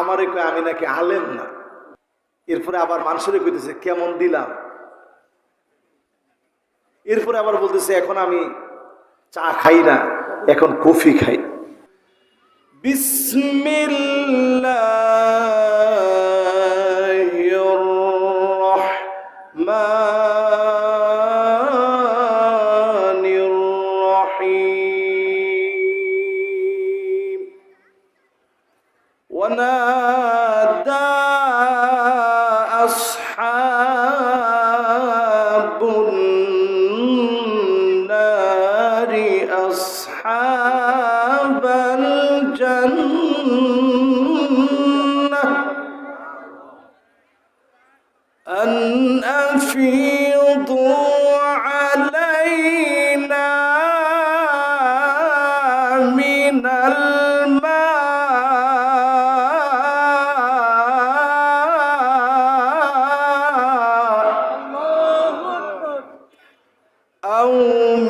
আমারে কয় আমি নাকি আলেম না। এরপরে আবার মানুষের কইতেছে কেমন দিলাম। এরপরে আবার বলতেছে এখন আমি চা খাই না, এখন কফি খাই। বিসমিল্লাহির রহমানির রহিম। ونادى أصحاب النار أصحاب الجنة أن أفيضوا علينا من أو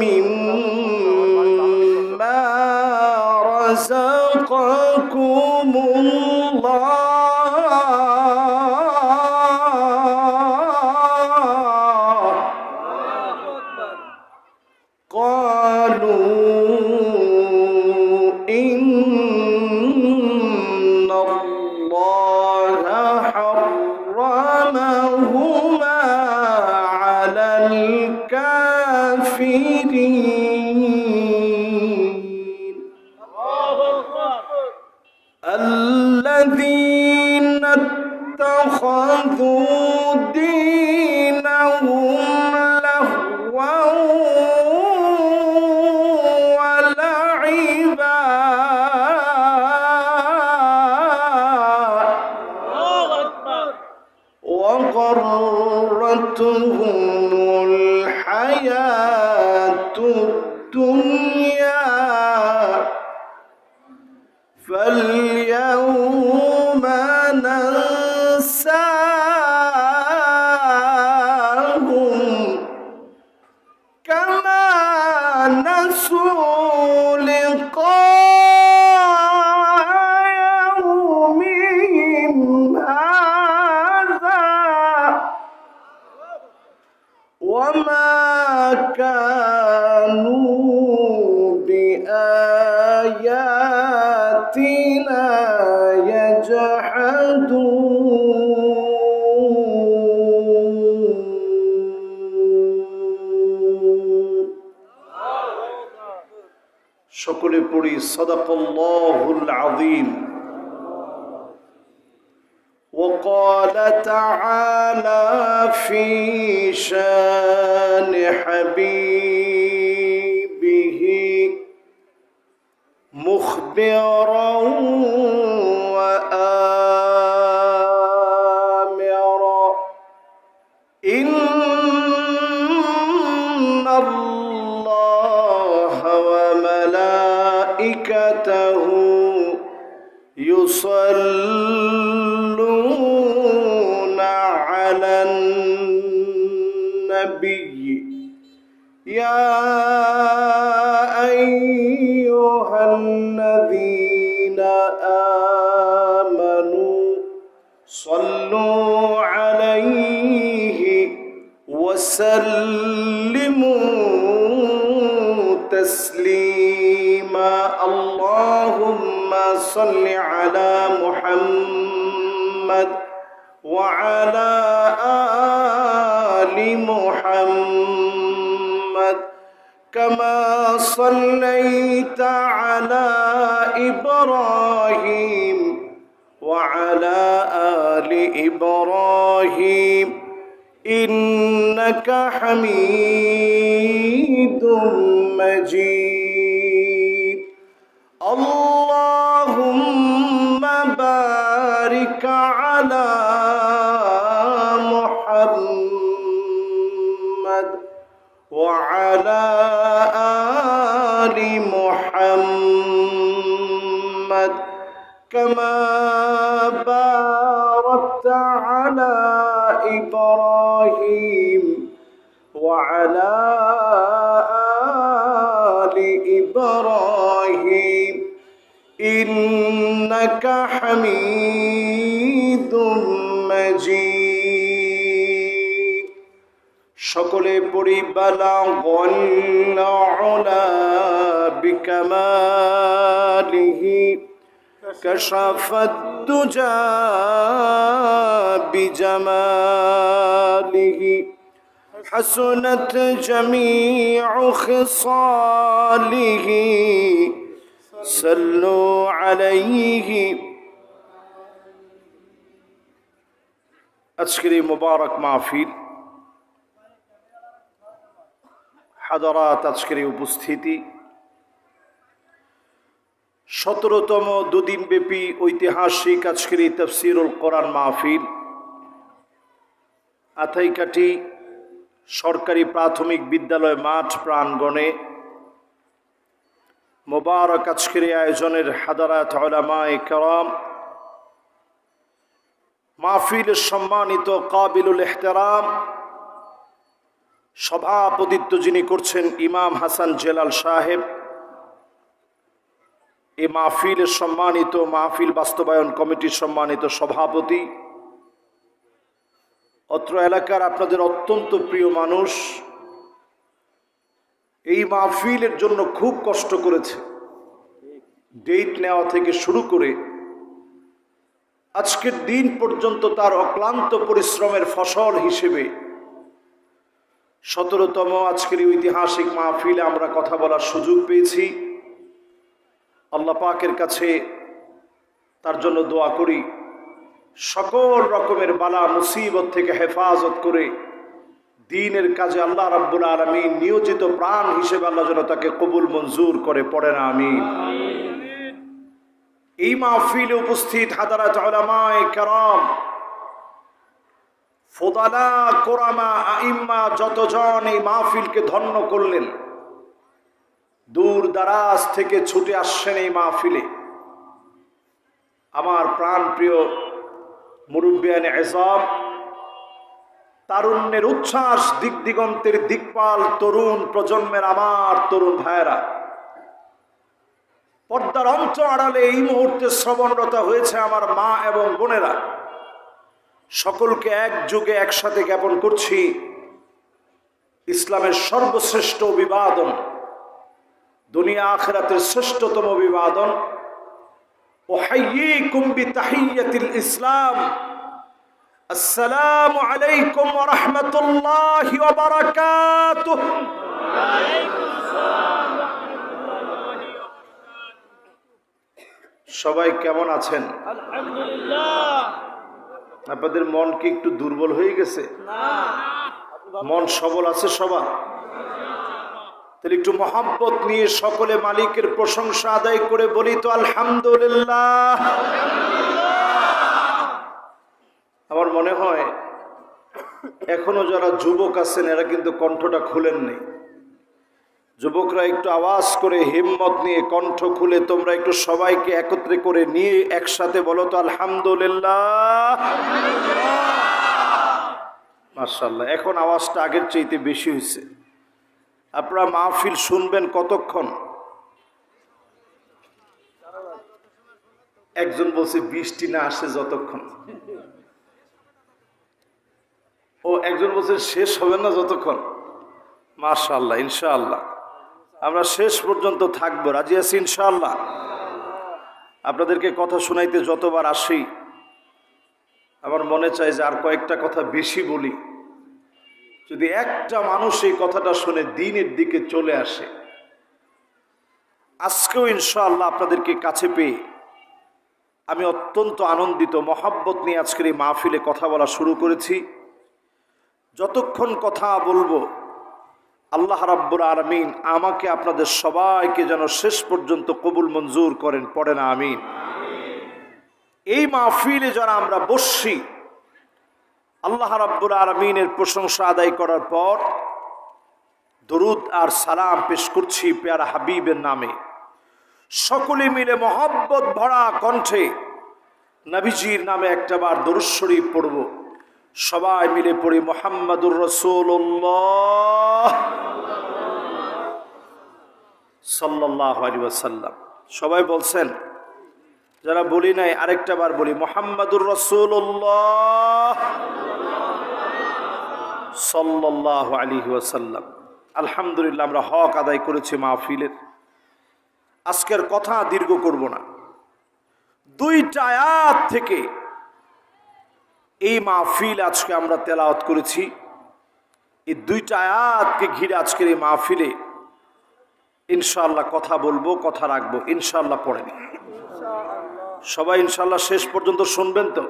مما رزقكم الله. قالوا إن الله حرمهما على الكافرين. الذين اتخذوا دينهم لهوا ولعبا وغرتهم الحياة الدنيا فاليوم ننساهم كما نسوا لقاء يومهم هذا وما كانوا بآياتنا يجحدون. সকলে পড়ি সাদাকাল্লাহুল আযীম। وقال تعالى في شان حبيبه مخبرا وآمرا إن الله وملائكته يصلون على النبي يا أيها الذين آمنوا صلوا عليه وسلموا تسليما. اللهم صل على محمد وعلى آل محمد كما صليت على إبراهيم وعلى آل إبراهيم إنك حميد مجيد. اللهم بارك على محمد وعلى آل محمد كما باركت على إبراهيم وعلى آل إبراهيم إنك إنك حميد مجيد সকলে পড়ি বালাগল উলা বিকামালিহি কাশাফাদ দুজা বিজামালিহি حسنت جميع خصاله صلوا عليه আজকের এই মুবারক মাহফিল হাদারাত আজকের এই উপস্থিতি 17তম দুদিনব্যাপী ঐতিহাসিক আজকের এই তাফসীরুল কোরআন মাহফিল আথাইকাটি সরকারি প্রাথমিক বিদ্যালয় মাঠ প্রাঙ্গণে মোবারক আজকের আয়োজনের হাদারাত উলামায়ে কেরাম মাহফিলের সম্মানিত কাবিলুল ইহতেরাম সভাপতিত্ব যিনি করছেন ইমাম হাসান জেলাল সাহেব, এই মাহফিলের সম্মানিত মাহফিল বাস্তবায়ন কমিটির সম্মানিত সভাপতি, অত্র এলাকার আপনাদের অত্যন্ত প্রিয় মানুষ, এই মাহফিলের জন্য খুব কষ্ট করেছে। ডেট নেওয়া থেকে শুরু করে আজকের দিন পর্যন্ত তার অক্লান্ত পরিশ্রমের ফসল হিসেবে 17তম আজকের ঐতিহাসিক মাহফিলে আমরা কথা বলার সুযোগ পেয়েছি। আল্লাহ পাকের কাছে তার জন্য দোয়া করি সকল রকমের বালা মুসিবত থেকে হেফাজত করে দ্বীনের কাজে আল্লাহ রাব্বুল আলামিন নিয়োজিত প্রাণ হিসেবে আল্লাহ যেন তাকে কবুল মঞ্জুর করে, পড়েন আমিন। এই মাহফিলে উপস্থিত হাদারাত উলামায়ে কেরাম, ফুদালা, কোরামা, আইম্মা যতজন এই মাহফিলকে ধন্য করলেন, দূর দারাজ থেকে ছুটে আসছেন এই মাহফিলে। আমার প্রাণ প্রিয় মুরব্বিয়ানে এযাম, তারুণ্যের উচ্ছ্বাস, দিক দিগন্তের দিকপাল তরুণ প্রজন্মের আমার তরুণ ভাইয়েরা, পর্দার অন্ত আড়ালে এই মুহূর্তে শ্রবণরত হয়েছে আমার মা এবং বোনেরা, সকলকে একযোগে একসাথে জ্ঞাপন করছি ইসলামের সর্বশ্রেষ্ঠ অভিবাদন, দুনিয়া আখিরাতের শ্রেষ্ঠতম অভিবাদন, উহাইয়িকুম বিতাহিয়্যাতিল ইসলাম, আসসালামু আলাইকুম ওয়া রাহমাতুল্লাহি ওয়া বারাকাতুহু। সবাই কেমন আছেন? আলহামদুলিল্লাহ। আপনাদের মন কি একটু দুর্বল হয়ে গেছে? মন সবল আছে সবার? তাহলে একটু মহব্বত নিয়ে সকলে মালিকের প্রশংসা আদায় করে বলি তো আলহামদুলিল্লাহ। আমার মনে হয় এখনো যারা যুবক আছেন এরা কিন্তু কণ্ঠটা খুলেননি। যুবকরা একটু আওয়াজ করে হিম্মত নিয়ে কণ্ঠ খুলে তোমরা একটু সবাইকে একত্রে করে নিয়ে একসাথে বলো তো আলহামদুলিল্লাহ। মাশাআল্লাহ, এখন আওয়াজটা আগের চাইতে বেশি হয়েছে। আপনারা মাহফিল শুনবেন কতক্ষণ? একজন বলছে বৃষ্টি না আসে যতক্ষণ, ও একজন বলছে শেষ হবে না যতক্ষণ। মাশাআল্লাহ, ইনশাআল্লাহ আমরা শেষ পর্যন্ত থাকবো, রাজি আছি ইনশাআল্লাহ। আপনাদেরকে কথা শোনাইতে যতবার আসি আমার মনে চায় যে আর কয়েকটা কথা বেশি বলি, যদি একটা মানুষ এই কথাটা শুনে দ্বীনের দিকে চলে আসে। আজকেও ইনশাআল্লাহ আপনাদেরকে কাছে পেয়ে আমি অত্যন্ত আনন্দিত, মহব্বত নিয়ে আজকের এই মাহফিলে কথা বলা শুরু করেছি। যতক্ষণ কথা বলবো আল্লাহ রাব্বুল আলামিন আমাকে আপনাদের সবাইকে যেন শেষ পর্যন্ত কবুল মঞ্জুর করেন, পড়েন আমিন। এই মাহফিলে যারা আমরা বসছি আল্লাহ রাব্বুল আলামিনের প্রশংসা আদায় করার পর দরুদ আর সালাম পেশ করছি পেয়ারা হাবিবের নামে। সকলে মিলে মহব্বত ভরা কণ্ঠে নবীজির নামে একটাবার দরুদ শরীফ পড়ব। সবাই মিলে পড়ি মুহাম্মাদুর রাসূলুল্লাহ সাল্লাল্লাহু আলাইহি ওয়াসাল্লাম। সবাই বলছেন যারা বলি নাই আরেকটা বার বলি, মুহাম্মাদুর রাসূলুল্লাহ সাল্লাল্লাহু আলাইহি ওয়াসাল্লাম। আলহামদুলিল্লাহ, আমরা হক আদায় করেছি মাহফিলের। আজকের কথা দীর্ঘ করব না। দুইটা আয়াত থেকে এই মাহফিল আজকে আমরা তেলাওয়াত করেছি। এই দুইটা আয়াতকে ঘিরে আজকের এই মাহফিলে ইনশাআল্লাহ কথা বলবো, কথা রাখবো ইনশাআল্লাহ। পড়েন সবাই ইনশাআল্লাহ, শেষ পর্যন্ত শুনবেন তো?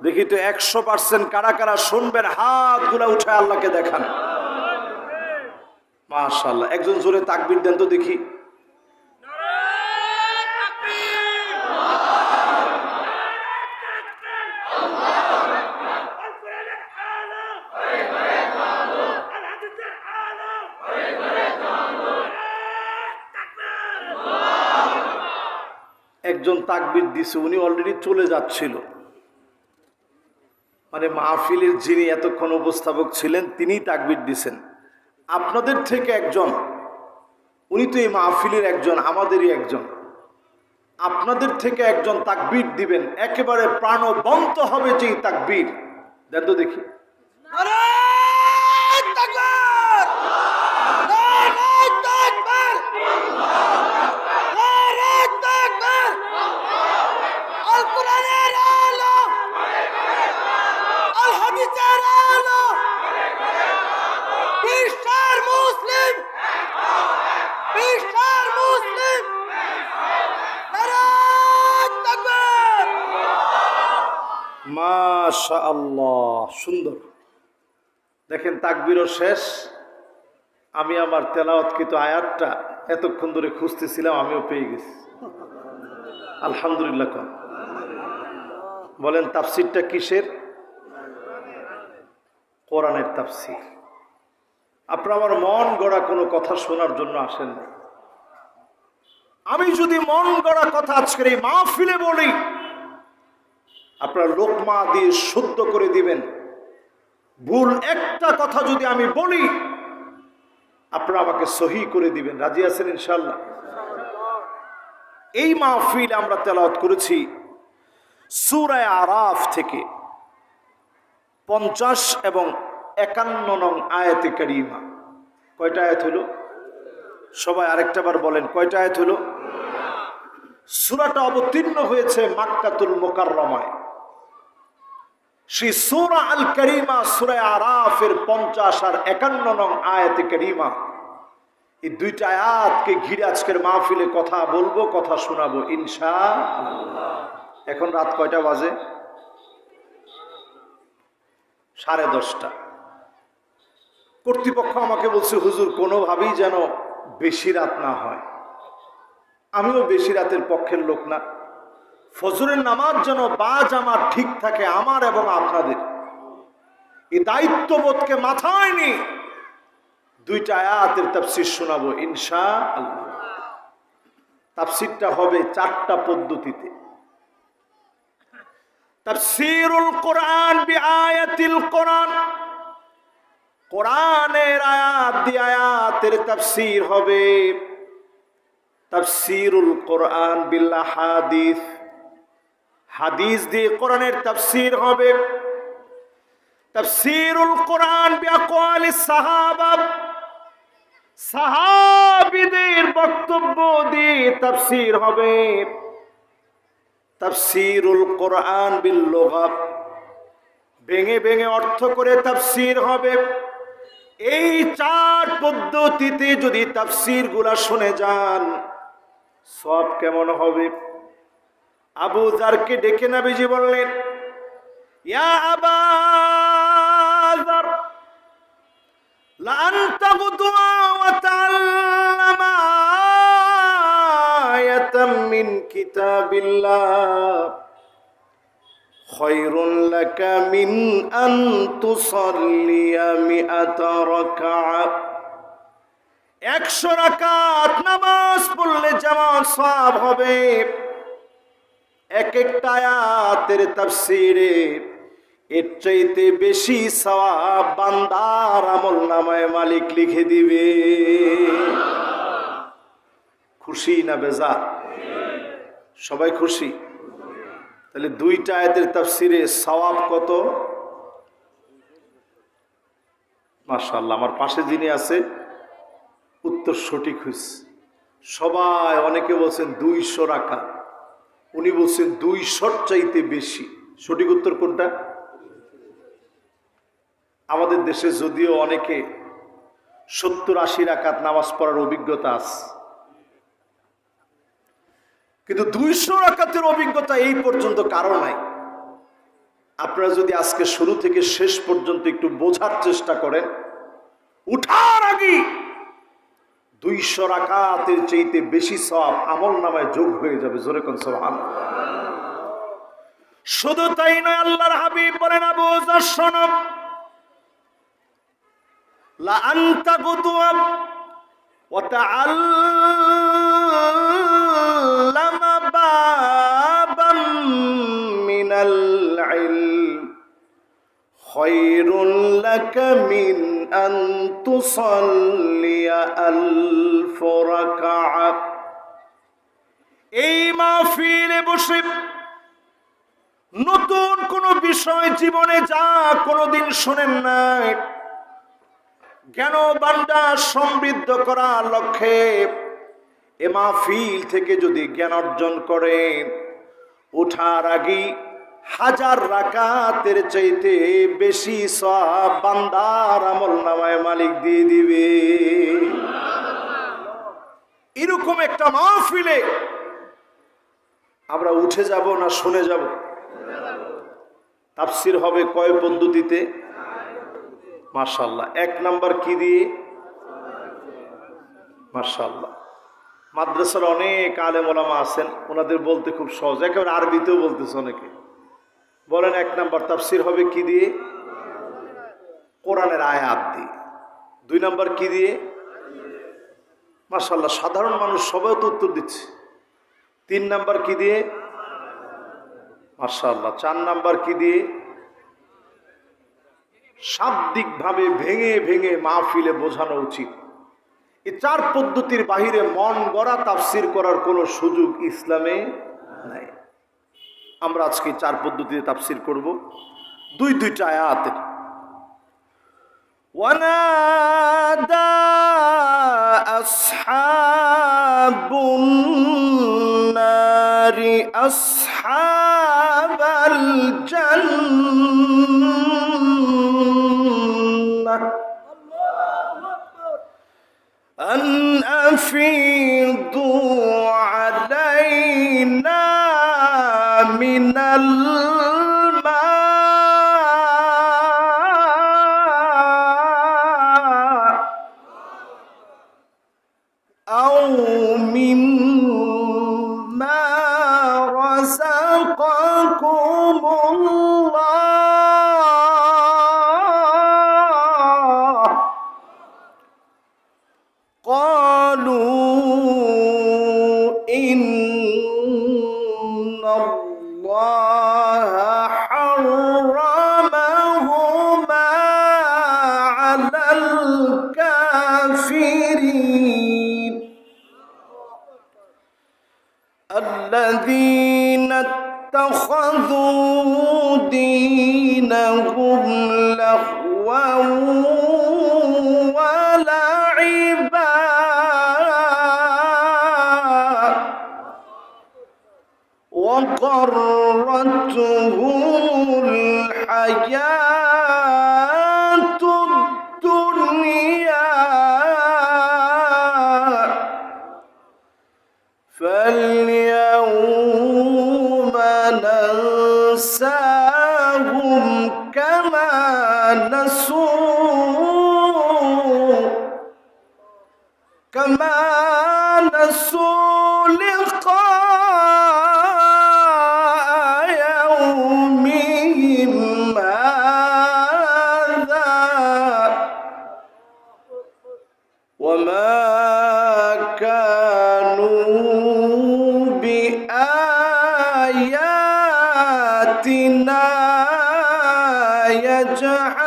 দেখি তো 100% কারা কারা শুনবেন, হাতগুলা উঠে আল্লাহকে দেখান। মাশাআল্লাহ, একজন জোরে তাকবীর দেন তো দেখি। একজন তাকবীর দিছে, উনি অলরেডি চলে যাচ্ছিল, মানে মাহফিলের যিনি এতক্ষণ উপস্থাপক ছিলেন তিনি তাকবীর দিছেন। আপনাদের থেকে একজন, উনি তো এই মাহফিলের একজন, আমাদেরই একজন, আপনাদের থেকে একজন তাকবীর দিবেন, একেবারে প্রাণবন্ত হবে যে তাকবীর। দেন তো দেখি। মাশাআল্লাহ, সুন্দর। দেখেন তাকবীরও শেষ। আমি আমার তেলাওয়াতকৃত আয়াতটা এতক্ষণ ধরে খুঁজতেছিলাম, আমিও পেয়ে গেছি আলহামদুলিল্লাহ। বলেন তাফসিরটা কিসের? কোরআনের তাফসির। আপনারা আমার মন গড়া কোনো কথা শোনার জন্য আসেন না। আমি যদি মন গড়া কথা আজকের এই মাহফিলে বলি, আপনারা লোকমা দিয়ে শুদ্ধ করে দিবেন। ভুল একটা কথা যদি আমি বলি, আপনারা আমাকে সহি করে দিবেন। রাজি আছেন ইনশাআল্লাহ? এই মাহফিলে আমরা তেলাওয়াত করেছি সূরা আরাফ থেকে 50 এবং 51 নং আয়াতে কারিমা। কয়টা আয়াত হলো? সবাই আরেকটা বার বলেন, কয়টা আয়াত হলো? সূরাটা অবতীর্ণ হয়েছে মক্কাতুল মুকাররমায়। সেই সূরা আল কারিমা সূরা আরাফের 50 আর 51 নং আয়াতে কারিমা, এই দুইটা আয়াতকে ঘিরে আজকের মাহফিলে কথা বলবো, কথা শোনাবো ইনশাআল্লাহ। এখন রাত কয়টা বাজে? 10:30। কর্তৃপক্ষ আমাকে বলছে, হুজুর কোনোভাবেই যেন বেশি রাত না হয়। আমিও বেশি রাতের পক্ষের লোক না। ফজরের নামাজ যেন বাজামাত ঠিক থাকে আমার এবং আপনাদের। এই দায়িত্ববোধকে মাথায় নিয়ে দুইটা আয়াতের তাফসীর শোনাবো ইনশাআল্লাহ। তাফসীরটা হবে 4টা পদ্ধতিতে। তাফসীরুল কোরআন বিআয়াতিল কোরআন, কোরআনের আয়াত দিয়ে আয়াতের তাফসীর হবে। তাফসীরুল কোরআন বিল হাদিস, হাদিস দিয়ে কোরআনের তাফসীর হবে। তাফসীরুল কোরআন বিআকওয়ালিস সাহাবা, সাহাবীদের বক্তব্য দিয়ে তাফসীর হবে। তাফসীরুল কোরআন বিল লুগা, ভেঙে ভেঙে অর্থ করে তাফসীর হবে। এই 4 পদ্ধতিতে যদি তাফসীর গুলা শুনে যান, সব কেমন হবে? আবু যারকে ডেকে নবীজি বললেন, ইয়া আবা যার লা আনতা গুদওয়া ওয়া তাআল্লামা আয়াতাম মিন কিতাবিল্লাহ খায়রুন লাকা মিন আন তুসাল্লিয়া মিআতা রাকাআ। 100 রাকাত নামাজ পড়লে যেমন সওয়াব হবে, এক একটা আয়াতের তাফসীরে এর চাইতে বেশি সওয়াব বান্দার আমলনামায় মালিক লিখে দিবে। খুশি না বেজার? সবাই খুশি? তাহলে দুইটা আয়াতের তাফসিরে সওয়াব কত? মাশাআল্লাহ, আমার পাশে যিনি আছে উত্তর সঠিক হয়েছে। সবাই অনেকে বলছেন 200 রাকাত, উনি বলছেন 200 চাইতে বেশি। সঠিক উত্তর কোনটা? আমাদের দেশে যদিও অনেকে 70-80 রাকাত নামাজ পড়ার অভিজ্ঞতা আছে, কিন্তু 200 রাকাতের অভিজ্ঞতা এই পর্যন্ত কারো নাই। আপনারা যদি আজকে শুরু থেকে শেষ পর্যন্ত একটু বোঝার চেষ্টা করেন, উঠার আগে 200 রাকাতের চাইতে বেশি সওয়াব আমল নামায় যোগ হয়ে যাবে। জোরে কোন সুবহানাল্লাহ। শুধু তাই নয়, আল্লাহর হাবিব বলেন, আবু যর শোনো, লা আনতা গুদওয়া ওয়া তাআল্লামা বাবাম মিনাল ইলম খায়রুল লাকা মিন আন তুসাল্লিয়া আলফ রাকাত। এই মাহফিলে বসে নতুন কোন বিষয় জীবনে যা কোনোদিন শোনেন নাই, জ্ঞান ভান্ডার সমৃদ্ধ করার লক্ষ্যে এ মাহফিল থেকে যদি জ্ঞান অর্জন করেন, ওঠার আগে 1000 রাকাতের চাইতে বেশি সওয়াব বান্দার আমল নামায় মালিক দিয়ে দিবে। এরকম একটা মাহফিলে আমরা উঠে যাব না শুনে যাব? তাফসীর হবে কয় পদ্ধতিতে? মাশাআল্লাহ। 1 নাম্বার কি দিয়ে? মাশাআল্লাহ। মাদ্রাসার অনেক আলেম ওলামা আছেন, ওনাদের বলতে খুব সহজ, একেবারে আরবিতেও বলতেছে অনেকে। বলেন 1 নাম্বার তাফসীর হবে কি দিয়ে? কোরআনের আয়াত দিয়ে। 2 নাম্বার কি দিয়ে? মাশাআল্লাহ, সাধারণ মানুষ সবাই তো উত্তর দিচ্ছে। 3 নাম্বার কি দিয়ে? মাশাআল্লাহ। 4 নাম্বার কি দিয়ে? শাব্দিকভাবে ভেঙে ভেঙে মাহফিলে বোঝানো উচিত। এই 4 পদ্ধতির বাহিরে মন গড়া তাফসীর করার কোনো সুযোগ ইসলামে নাই। আমরা আজকে 4 পদ্ধতিতে তাফসীর করব, 2টা আয়াতের। ওয়ানাদা আসহাবুন নারি আসহাবাল জান্নাহ أن أفيضوا علينا من الماء أو مما رزقكم الله قالوا إن الله حرمهما على الكافرين الذين اتخذوا دينهم لهوا ولعبا وغرتهم الحياة الدنيا فاليوم ننساهم كما نسوا لقاء يومهم هذا وما كانوا بآياتنا يجحدون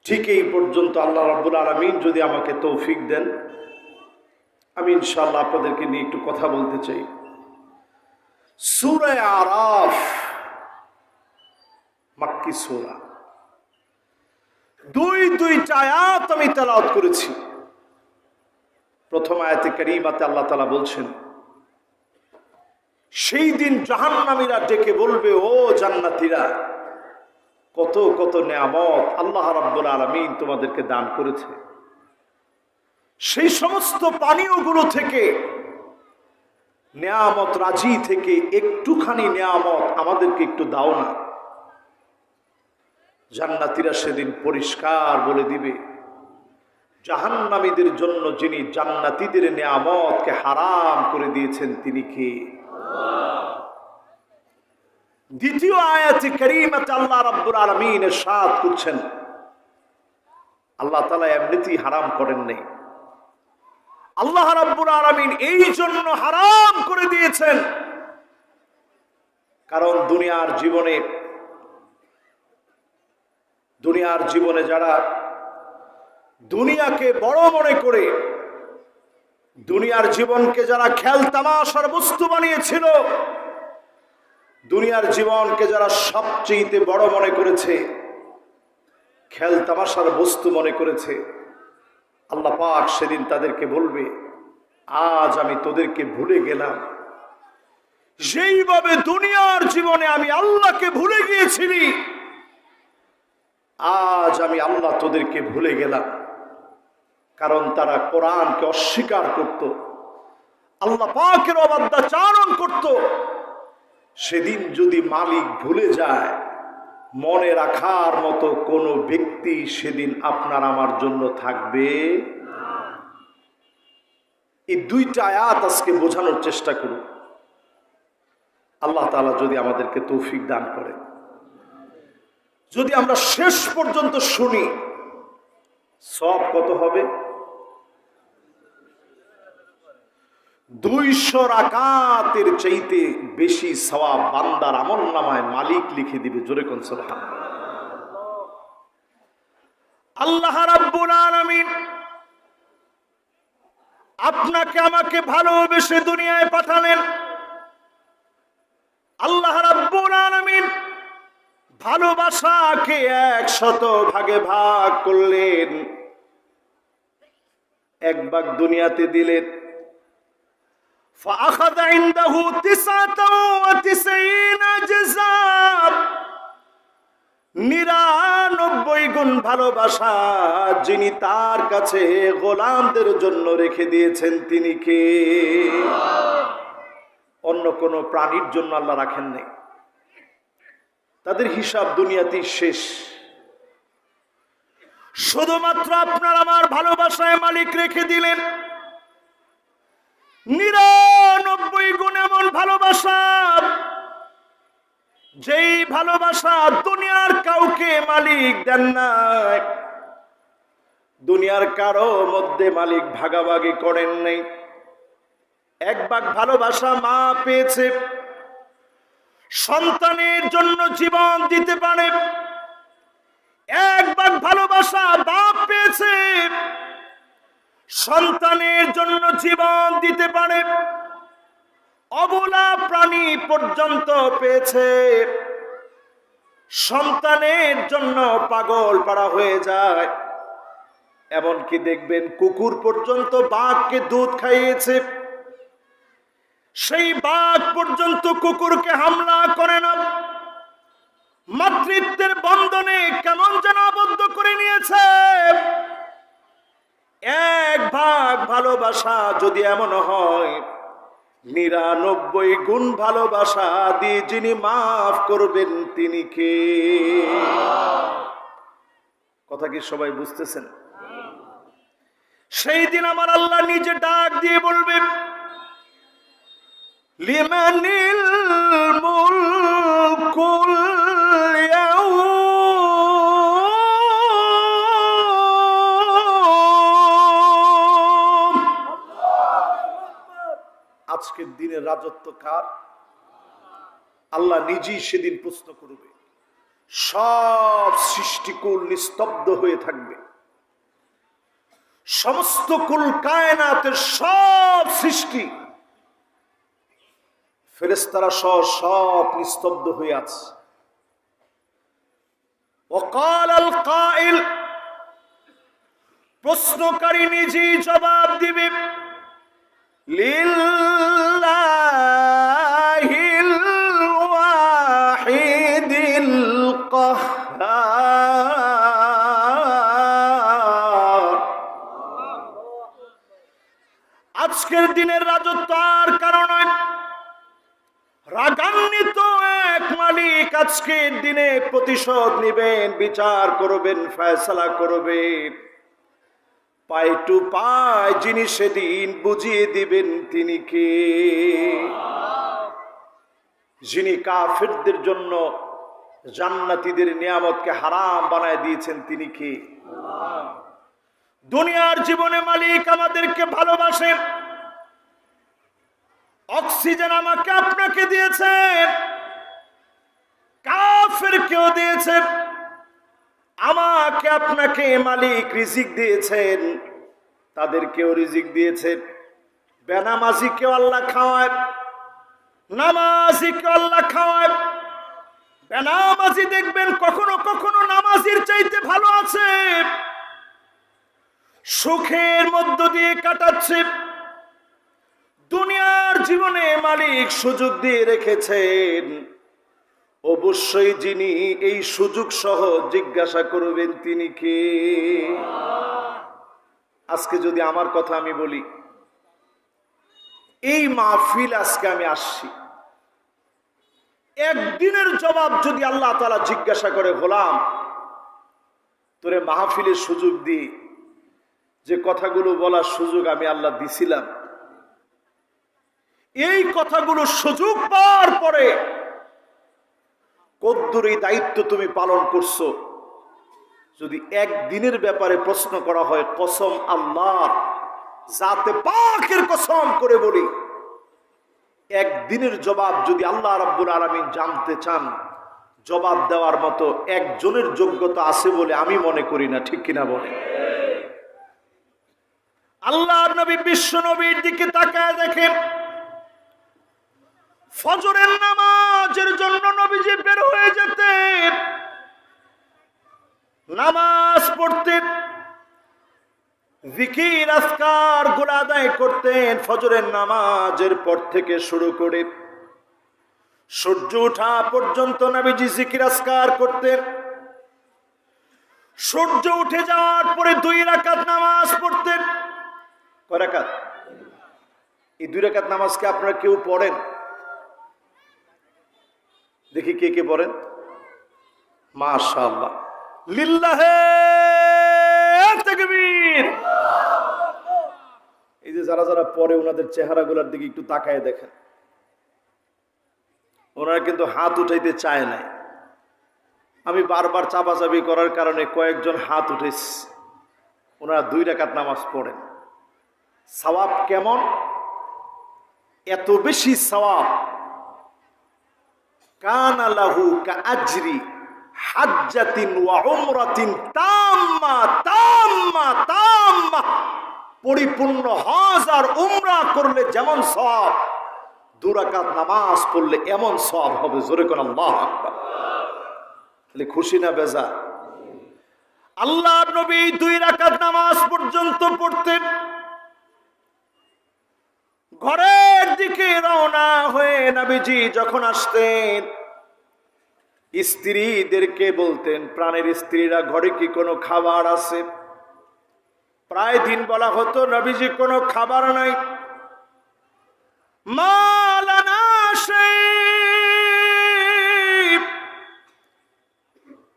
ঠিক এই পর্যন্ত আল্লাহ রাব্বুল আলামিন যদি আমাকে তৌফিক দেন, আমি ইনশাআল্লাহ আপনাদেরকে নিয়ে একটু কথা বলতে চাই। সূরা আরাফ মাক্কি সূরা, দুইটা আয়াত আমি তেলাওয়াত করেছি। প্রথম আয়াতে কারীমাতে আল্লাহ তাআলা বলছেন, সেই দিন জাহান্নামীরা ডেকে বলবে, ও জান্নাতীরা, কত কত নেয়ামত আল্লাহ রাব্বুল আলামিন তোমাদেরকে দান করেছে। সেই সমস্ত পানীয়গুলো থেকে, নেয়ামত রাজি থেকে একটুখানি নেয়ামত আমাদেরকে একটু দাও না। জান্নাতীরা সেদিন পরিষ্কার বলে দিবে, জাহান্নামীদের জন্য যিনি জান্নাতীদের নেয়ামতকে হারাম করে দিয়েছেন তিনি কে? দ্বিতীয় আয়াতে কারীমাতে আল্লাহ রাব্বুল আলামিন ইরশাদ করছেন, আল্লাহ তাআলা এমনিতেই হারাম করেন নাই, আল্লাহ রাব্বুল আলামিন এই জন্য হারাম করে দিয়েছেন কারণ দুনিয়ার জীবনে যারা দুনিয়াকে বড় মনে করে, দুনিয়ার জীবনকে যারা খেলতামাশার বস্তু বানিয়েছিল, দুনিয়ার জীবনকে যারা সবচেয়ে বড় মনে করেছে, খেলতামাশার বস্তু মনে করেছে, আল্লাহ পাক সেদিন তাদেরকে বলবে, আজ আমি তোদেরকে ভুলে গেলাম, যেইভাবে দুনিয়ার জীবনে আমি আল্লাহকে ভুলে গিয়েছিলি, আজ আমি আল্লাহ তোদেরকে ভুলে গেলাম। কারণ তারা কোরআনকে অস্বীকার করত, আল্লাহ পাকের অবাধ্যাচরণ করত। সেদিন যদি মালিক ভুলে যায়, মনে রাখার মতো কোনো ব্যক্তি সেদিন আপনার আমার জন্য থাকবে? এই দুইটা আয়াত আজকে বোঝানোর চেষ্টা করুন। আল্লাহ তাআলা যদি আমাদেরকে তৌফিক দান করে, যদি আমরা শেষ পর্যন্ত শুনি, সওয়াব কত হবে? 200 রাকাতের চাইতে বেশি সওয়াব বান্দার আমলনামায় মালিক লিখে দিবে। জোরে কোন সুবহানাল্লাহ। আল্লাহ রাব্বুল আলামিন আপনাকে আমাকে ভালোবেসে দুনিয়ায় পাঠালেন। আল্লাহ রাব্বুল আলামিন ভালোবাসাকে 100 ভাগে ভাগ করলেন। 1 ভাগ দুনিয়াতে দিলেন, فأخذ عنده 99 جزاء। 99 গুণ ভালোবাসা যিনি তার কাছে গোলামদের জন্য রেখে দিয়েছেন তিনি কে? অন্য কোন প্রাণীর জন্য আল্লাহ রাখেন নাই। তাদের হিসাব দুনিয়াতেই শেষ। শুধুমাত্র আপনার আমার ভালোবাসায় মালিক রেখে দিলেন 99 গুণ এমন ভালোবাসা, যেই ভালোবাসা দুনিয়ার কাউকে মালিক দেন নাই, দুনিয়ার কারো মধ্যে মালিক ভাগাভাগি করেন নাই। 1 ভাগ ভালোবাসা মা পেয়েছে, সন্তানের জন্য জীবন দিতে পারে। 1 ভাগ ভালোবাসা বাপ পেয়েছে, সন্তানের জন্য জীবন দিতে পারে। অবলা প্রাণী পর্যন্ত পেয়েছে, সন্তানের জন্য পাগল পাড়া হয়ে যায়। এমনকি দেখবেন কুকুর পর্যন্ত বাঘকে দুধ খাইয়েছে, সেই বাঘ পর্যন্ত কুকুরকে হামলা করে না। মাতৃত্বের বন্ধনে কেমন যেন আবদ্ধ করে নিয়েছে। 1 ভাগ ভালোবাসা যদি এমন হয়, 99 গুণ ভালোবাসা দিয়ে যিনি মাফ করবেন তিনি কে? কথা কি সবাই বুঝতেছেন? সেই দিন আমার আল্লাহ নিজে ডাক দিয়ে বলবেন, লিমানিল মুলকুল ইয়াউম। আজকের দিনের রাজত্ব কার? আল্লাহ নিজেই সেদিন প্রশ্ন করবে। সব সৃষ্টিকুল নিস্তব্ধ হয়ে থাকবে। সমস্ত কুল কায়নাতের সব সৃষ্টি ফেরেশতারা সব নিস্তব্ধ হয়ে আছে। ওয়াকাল আল কাইল, প্রশ্নকারী নিজেই জবাব দিবে, লিল্লাহিল ওয়াহিদিল কাহ্হার। আজকের দিনের রাজত্ব আর কারো নয়, রাগান্বিত এক মালিক আজকের দিনে প্রতিশোধ নেবেন, বিচার করবেন, ফয়সালা করবেন। পাই টু পাই যিনি সেদিন বুঝিয়ে দিবেন তিনি কে? যিনি কাফেরদের জন্য জান্নাতীদের নিয়ামতকে হারাম বানায় দিয়েছেন তিনি কে? দুনিয়ার জীবনে মালিক আমাদেরকে ভালোবাসেন, অক্সিজেন আমাকে আপনাকে দিয়েছেন, কাফেরকেও দিয়েছেন, আমাকে আপনাকে মালিক রিজিক দিয়েছেন, তাদেরকেও রিজিক দিয়েছেন। বেনামাজিকেও আল্লাহ খাওয়ায়, নামাজিকেও আল্লাহ খাওয়ায়। বেনামাজি দেখবেন কখনো কখনো নামাজির চাইতে ভালো আছে, সুখের মধ্য দিয়ে কাটাচ্ছে। দুনিয়ার জীবনে মালিক সুযোগ দিয়ে রেখেছেন, অবশ্যই যিনি এই সুযোগ সহ জিজ্ঞাসা করবেন তিনি কে? আজকে যদি আমার কথা আমি বলি, এই মাহফিল আজকে আমি আসছি, একদিনের জবাব যদি আল্লাহ তাআলা জিজ্ঞাসা করে, গোলাম তোরে মাহফিলের সুযোগ দিই, যে কথাগুলো বলার সুযোগ আমি আল্লাহ দিছিলাম, এই কথাগুলো সুযোগ পাওয়ার পরে কদ্দুর এই দায়িত্ব তুমি পালন করছো, যদি একদিনের ব্যাপারে প্রশ্ন করা হয়, কসম আল্লাহ, জাতে পাকের কসম করে বলি, একদিনের জবাব যদি আল্লাহ রাব্বুল আলামিন জানতে চান, জবাব দেওয়ার মতো একজনের যোগ্যতা আছে বলে আমি মনে করি না। ঠিক কিনা বলে? আল্লাহর নবী বিশ্ব নবীর দিকে তাকায় দেখেন, ফজরের নামাজের জন্য নবীজি বের হয়ে যেতেন, নামাজ পড়তেন, জিকির আজকার গুলো আদায় করতেন। ফজরের নামাজের পর থেকে শুরু করে সূর্য ওঠা পর্যন্ত নবীজি জিকির আজকার করতেন। সূর্য উঠে যাওয়ার পরে 2 রাকাত নামাজ পড়তেন। কয় রাকাত? এই 2 রাকাত নামাজকে আপনারা কেউ পড়েন? দেখি কে কে পড়েন। মাশাআল্লাহ, লিল্লাহে তাকবীর। এই যে যারা যারা পড়ে ওনাদের চেহারাগুলোর দিকে একটু তাকায় দেখেন, ওনারা কিন্তু হাত উঠাইতে চায় না। আমি বারবার চাপাচাপি করার কারণে কয়েকজন হাত উঠেছে। ওনারা 2 রাকাত নামাজ পড়েন। সওয়াব কেমন? এত বেশি সওয়াব, কানা লাহু কাআজরি হাজ্জাতিন ওয়া উমরাতিন তাম্মা তাম্মা তাম্মা। পরিপূর্ণ হজ আর উমরা করলে যেমন সওয়াব, 2 রাকাত নামাজ পড়লে এমন সওয়াব হবে। জোরে কোন আল্লাহু আকবার। তাহলে খুশি না বেজার? আল্লাহর নবী 2 রাকাত নামাজ পর্যন্ত পড়তেন। ঘরের দিকে রওনা হয়ে নবীজি যখন আসতেন, স্ত্রীদেরকে বলতেন, প্রাণের স্ত্রীরা ঘরে কি কোনো খাবার আছে? প্রায় দিন বলা হতো, নবীজি কোনো খাবার নাই। মালানা শাই,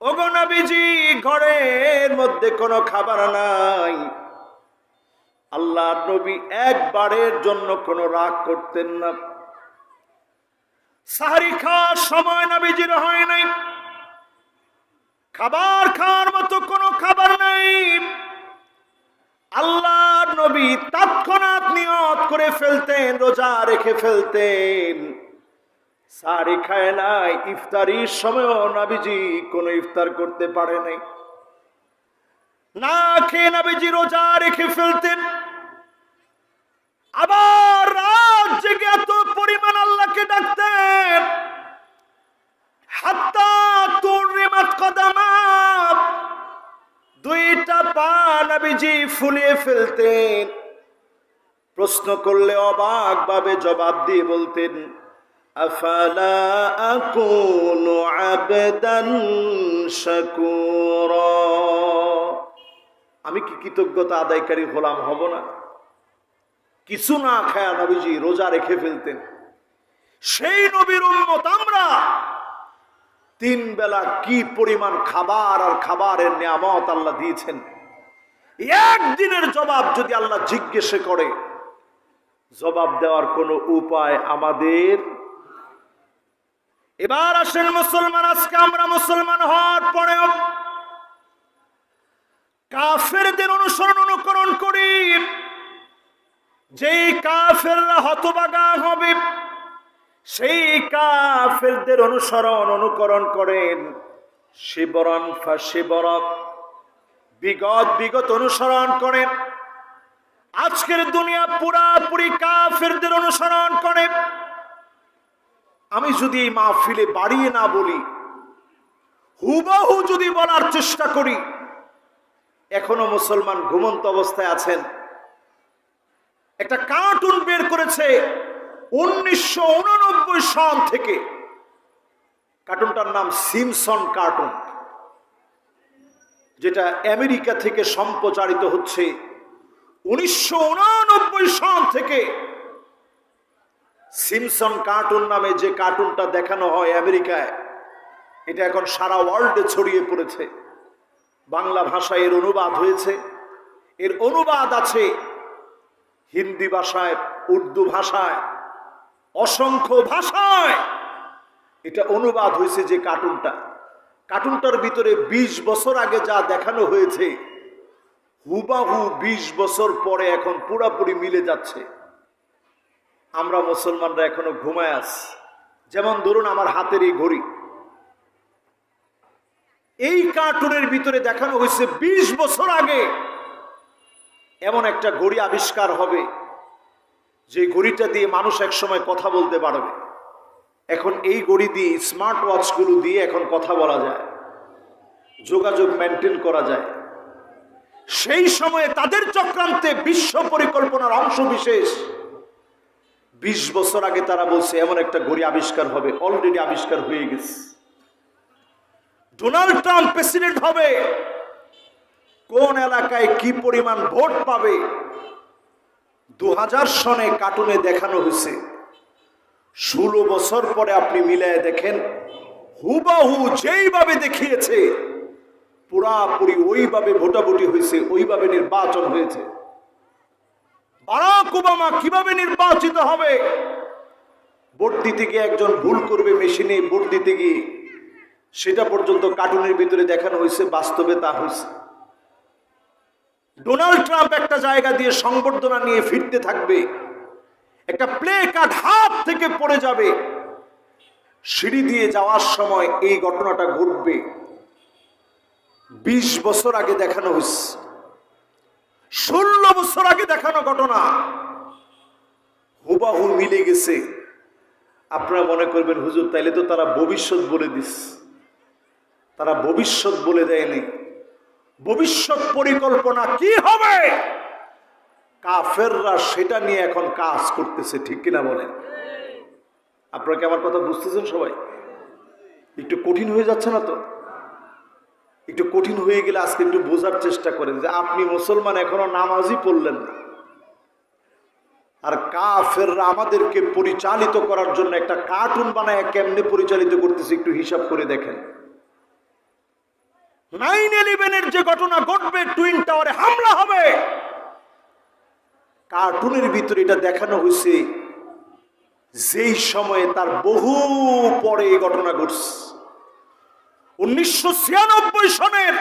ওগো নবীজি ঘরের মধ্যে কোনো খাবার নাই। আল্লাহর নবী একবারের জন্য কোনো রাগ করতেন না। সাহরি খাওয়ার সময় নবীজির হয় নাই, খাবার খাওয়ার মতো কোনো খাবার নাই। আল্লাহর নবী তৎক্ষণাৎ নিয়ত করে ফেলতেন, রোজা রেখে ফেলতেন, সারি খায় নাই, ইফতারির সময়ও নবীজি কোনো ইফতার করতে পারে নাই। না খেয়ে নবীজি রোজা রেখে ফেলতেন। আবার রাত জেগে এত পরিমাণ আল্লাহকে ডাকতেন, হাত্তা তুরিমাত কদামা, দুইটা পা নবীজি ফুলিয়ে ফেলতেন। প্রশ্ন করলে অবাক ভাবে জবাব দিয়ে বলতেন, আফালা আকুনু আবদান শাকুরা, আমি কি কৃতজ্ঞতা আদায়কারী গোলাম হব না? কিছু না খায়া নবীজি রোজা রেখে ফেলতেন। সেই নবীর উম্মত আমরা তিন বেলা কি পরিমাণ খাবার আর খাবারের নিয়ামত আল্লাহ দিয়েছেন। একদিনের জবাব যদি আল্লাহ জিজ্ঞেস করে, জবাব দেওয়ার কোনো উপায় আমাদের। এবার আসেন মুসলমান, আজকে আমরা মুসলমান হওয়ার পরেও কাফেরদের অনুসরণ অনুকরণ করি। যেই কাফেররা হতভাগা হবে, সেই কাফেরদের অনুসরণ অনুকরণ করেন। শিবরন ফাশিবরক, বিগত অনুসরণ করেন। আজকের দুনিয়া পুরাপুরি কাফেরদের অনুসরণ করে। আমি যদি এই মাহফিলে বাড়িয়ে না বলি, হুবহু যদি বলার চেষ্টা করি, এখনো মুসলমান ঘুমন্ত অবস্থায় আছেন। একটা কার্টুন বের করেছে 1989 সাল থেকে, কার্টুনটার নাম সিমসন কার্টুন, যেটা আমেরিকা থেকে সম্প্রচারিত হচ্ছে 1989 সাল থেকে। সিমসন কার্টুন নামে যে কার্টুনটা দেখানো হয় আমেরিকায়, এটা এখন সারা ওয়ার্ল্ডে ছড়িয়ে পড়েছে। বাংলা ভাষায় এর অনুবাদ হয়েছে, এর অনুবাদ আছে হিন্দি ভাষায়, উর্দু ভাষায়, অসংখ্য ভাষায় এটা অনুবাদ হয়েছে। যে কার্টুনটার ভিতরে 20 বছর আগে যা দেখানো হয়েছে, হুবাহু 20 বছর পরে এখন পুরাপুরি মিলে যাচ্ছে। আমরা মুসলমানরা এখনো ঘুমায় আছি। যেমন ধরুন আমার হাতের এই ঘড়ি, এই কার্টুনের ভিতরে দেখানো হয়েছে 20 বছর আগে এমন একটা ঘড়ি আবিষ্কার হবে, যে ঘড়িটা দিয়ে মানুষ একসময় কথা বলতে পারবে। এখন এই ঘড়ি দিয়ে, স্মার্ট ওয়াচগুলো দিয়ে এখন কথা বলা যায়, যোগাযোগ মেনটেন করা যায়। সেই সময়ে তাদের চক্রান্তে বিশ্ব পরিকল্পনার অংশ বিশেষ 20 বছর আগে তারা বলছে এমন একটা ঘড়ি আবিষ্কার হবে। অলরেডি আবিষ্কার হয়ে গেছে। ডোনাল্ড ট্রাম্প প্রেসিডেন্ট হবে, কোন এলাকায় কি পরিমাণ ভোট পাবে 2000 সনে কার্টুনে দেখানো হয়েছে। 16 বছর পরে আপনি মিলায় দেখেন, হুবাহু যেইভাবে দেখিয়েছে পুরাপুরি ওইভাবে ভোটাভুটি হয়েছে, ওইভাবে নির্বাচন হয়েছে। বারাক ওবামা কিভাবে নির্বাচিত হবে, ভোট দিতে গিয়ে একজন ভুল করবে মেশিনে ভোট দিতে গিয়ে, সেটা পর্যন্ত কার্টুনের ভিতরে দেখানো হয়েছে, বাস্তবে তা হয়েছে। ডোনাল্ড ট্রাম্প একটা জায়গা দিয়ে সংবর্ধনা নিয়ে ফিরতে থাকবে, একটা প্লে কার্ড হাত থেকে পড়ে যাবে, সিঁড়ি দিয়ে যাওয়ার সময় এই ঘটনাটা ঘটবে। 20 বছর আগে দেখানো হয়েছে, 16 বছর আগে দেখানো ঘটনা হুবাহু মিলে গেছে। আপনারা মনে করবেন হুজুর তাইলে তো তারা ভবিষ্যৎ বলে দিস। তারা ভবিষ্যৎ বলে দেয়নি। ভবিষ্যৎ পরিকল্পনা কি হবে কাফেররা সেটা নিয়ে এখন কাজ করতেছে, ঠিক কিনা বলেন? আপনারা কি আমার কথা বুঝতেছেন? সবাই একটু কঠিন হয়ে যাচ্ছে না তো? একটু কঠিন হয়ে গেলে আজকে একটু বোঝার চেষ্টা করেন যে আপনি মুসলমান এখনো নামাজই পড়লেন না, আর কাফেররা আমাদেরকে পরিচালিত করার জন্য একটা কার্টুন বানায় কেমনে পরিচালিত করতেছে একটু হিসাব করে দেখেন। 9/11 যে ঘটনা ঘটবে, টুইন টাওয়ারে হামলা হবে, কার্টুনের ভিতরে এটা দেখানো হয়েছে যেই সময়ে তার বহু পরে এই ঘটনা ঘটছে। 1996 সনের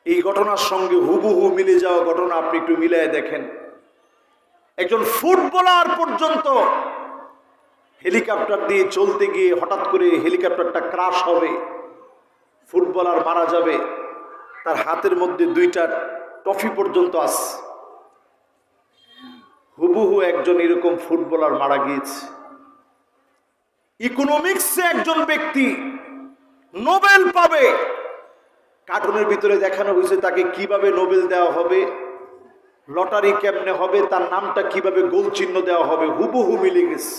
এই ঘটনার সঙ্গে হুবহু মিলে যাওয়া ঘটনা আপনি একটু মিলায় দেখেন। একজন ফুটবলার পর্যন্ত হেলিকপ্টার দিয়ে চলতে গিয়ে হঠাৎ করে হেলিকপ্টারটা ক্রাশ হবে, ফুটবলার মারা যাবে, তার হাতের মধ্যে 2টা ট্রফি পর্যন্ত আছে। হুবহু একজন এরকম ফুটবলার মারা গিয়েছে। ইকোনমিক্সে একজন ব্যক্তি নোবেল পাবে, কার্টুনের ভিতরে দেখানো হয়েছে তাকে কিভাবে নোবেল দেওয়া হবে, লটারি কেমনে হবে, তার নামটা কিভাবে গোল চিহ্ন দেওয়া হবে, হুবহু মিলে গেছে।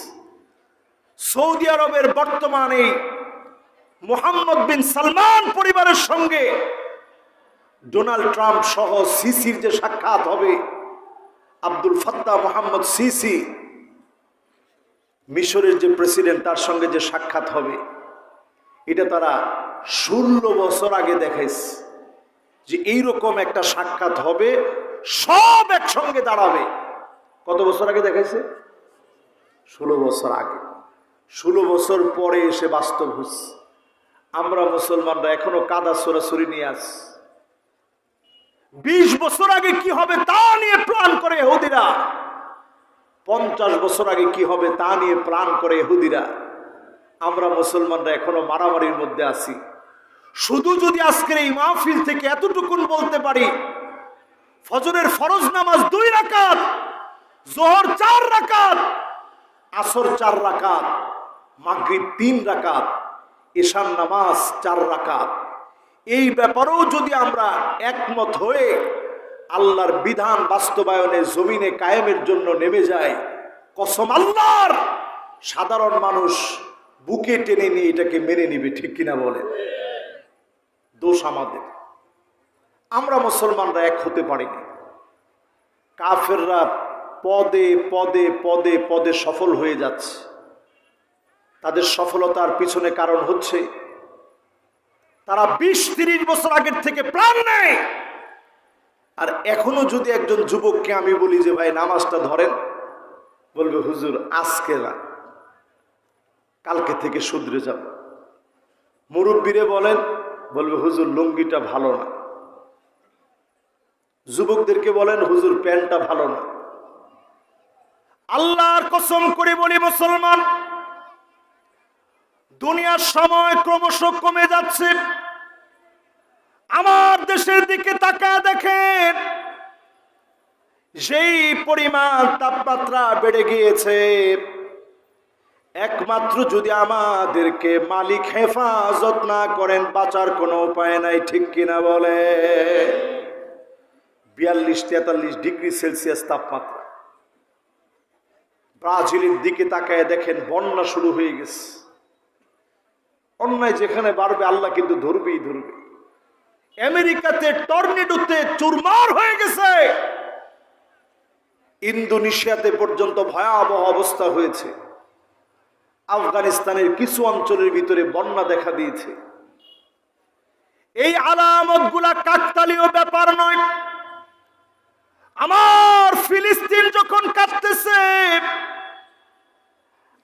সৌদি আরবের বর্তমানে মোহাম্মদ বিন সালমান পরিবারের সঙ্গে ডোনাল্ড ট্রাম্প সহ সিসির যে সাক্ষাৎ হবে, আব্দুল ফাত্তাহ মোহাম্মদ সিসি মিশরের যে প্রেসিডেন্ট, তার সঙ্গে যে সাক্ষাৎ হবে, এটা তারা 16 বছর আগে দেখাইছে যে এইরকম একটা সাক্ষাৎ হবে, সব একসঙ্গে দাঁড়াবে। কত বছর আগে দেখাইছে? 16 বছর আগে। 16 বছর পরে এসে বাস্তব হচ্ছে। আমরা মুসলমানরা এখনো কাদা সরাসরি নিয়ে আস। 20 বছর আগে কি হবে তা নিয়ে প্ল্যান করে ইহুদিরা, 50 বছর আগে কি হবে তা নিয়ে প্ল্যান করে ইহুদিরা। আমরা মুসলমানরা এখনো মারামারির মধ্যে আছি। শুধু যদি আজকের এই মাহফিল থেকে এতটুকুন বলতে পারি, ফজরের ফরজ নামাজ 2 রাকাত, যোহর 4 রাকাত, আসর 4 রাকাত, মাগরিব 3 রাকাত, এশার নামাজ 4 রাকাত, এই ব্যাপারেও যদি আমরা একমত হয়ে আল্লাহর বিধান বাস্তবায়নে জমিনে কায়েমের জন্য নেমে যায়, কসম আল্লাহর, সাধারণ মানুষ বুকে টেনে নিয়ে এটাকে মেনে নিবে। ঠিক কিনা বলেন? দোষ আমাদের, আমরা মুসলমানরা এক হতে পারিনি। কাফেররা পদে পদে পদে পদে সফল হয়ে যাচ্ছে। তাদের সফলতার পিছনে কারণ হচ্ছে তারা 20-30 বছর আগের থেকে প্ল্যান নেয়। আর এখনো যদি একজন যুবককে আমি বলি যে ভাই নামাজটা ধরেন, বলবে হুজুর আজকে না, কালকে থেকে শুধরে যাব। মুরব্বীরে বলেন, বলবে হুজুর লুঙ্গিটা ভালো না। যুবকদেরকে বলেন হুজুর প্যান্টটা ভালো না। আল্লাহর কসম করে বলি মুসলমান, দুনিয়ার সময় ক্রমশ কমে যাচ্ছে। আমার দেশের দিকে তাকায় দেখেন, যেই পরিমাণ তাপমাত্রা বেড়ে গিয়েছে, একমাত্র যদি আমাদেরকে মালিক হেফাজত না করেন বাঁচার কোনো উপায় নাই। ঠিক কিনা বলে? 42-43 ডিগ্রি সেলসিয়াস তাপমাত্রা। ব্রাজিলের দিকে তাকায় দেখেন বন্যা শুরু হয়ে গেছে। অন্যায় যেখানে বাড়বে আল্লাহ কিন্তু ধরবেই ধরবে। আমেরিকাতে টর্নেডোতে চুরমার হয়ে গেছে। ইন্দোনেশিয়াতে পর্যন্ত ভয়াবহ অবস্থা হয়েছে। আফগানিস্তানের কিছু অঞ্চলের ভিতরে বন্যা দেখা দিয়েছে। এই আলামত গুলা কাকতালীয় ব্যাপার নয়। আমার ফিলিস্তিন যখন কাঁদতেছে,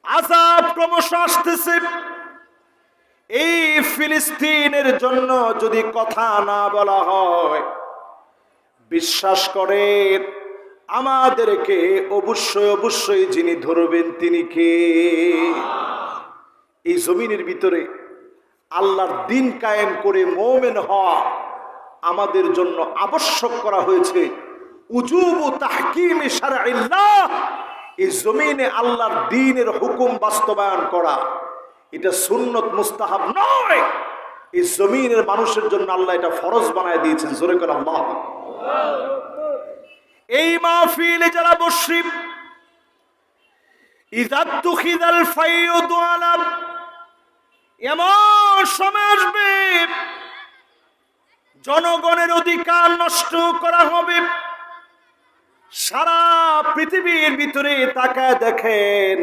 আযাব ক্রমশ আসতেছে। এই ফিলিস্তিনের জন্য যদি কথা না বলা হয়, বিশ্বাস করে আমাদেরকে অবশ্যই অবশ্যই যিনি ধরবেন তিনি কে? এই জমিনের ভিতরে আল্লাহর দিন কায়েম করে মুমিন হওয়া আমাদের জন্য আবশ্যক করা হয়েছে। উজুবু তাহকিম শারঈল্লাহ, এই জমিনে আল্লাহর দ্বীনের হুকুম বাস্তবায়ন করা, এটা সুন্নত মুস্তাহাব নয়। এই জমিনের মানুষের জন্য আল্লাহ এটা ফরজ বানায় দিয়েছেন। জোরে করে আল্লাহু আকবার। এই মাহফিলে যারা বসি, ইযা তুখিযাল ফাইয়ুদু আলা, এমন সময় আসবে জনগণের অধিকার নষ্ট করা হবে। সারা পৃথিবীর ভিতরে তাকায় দেখেন,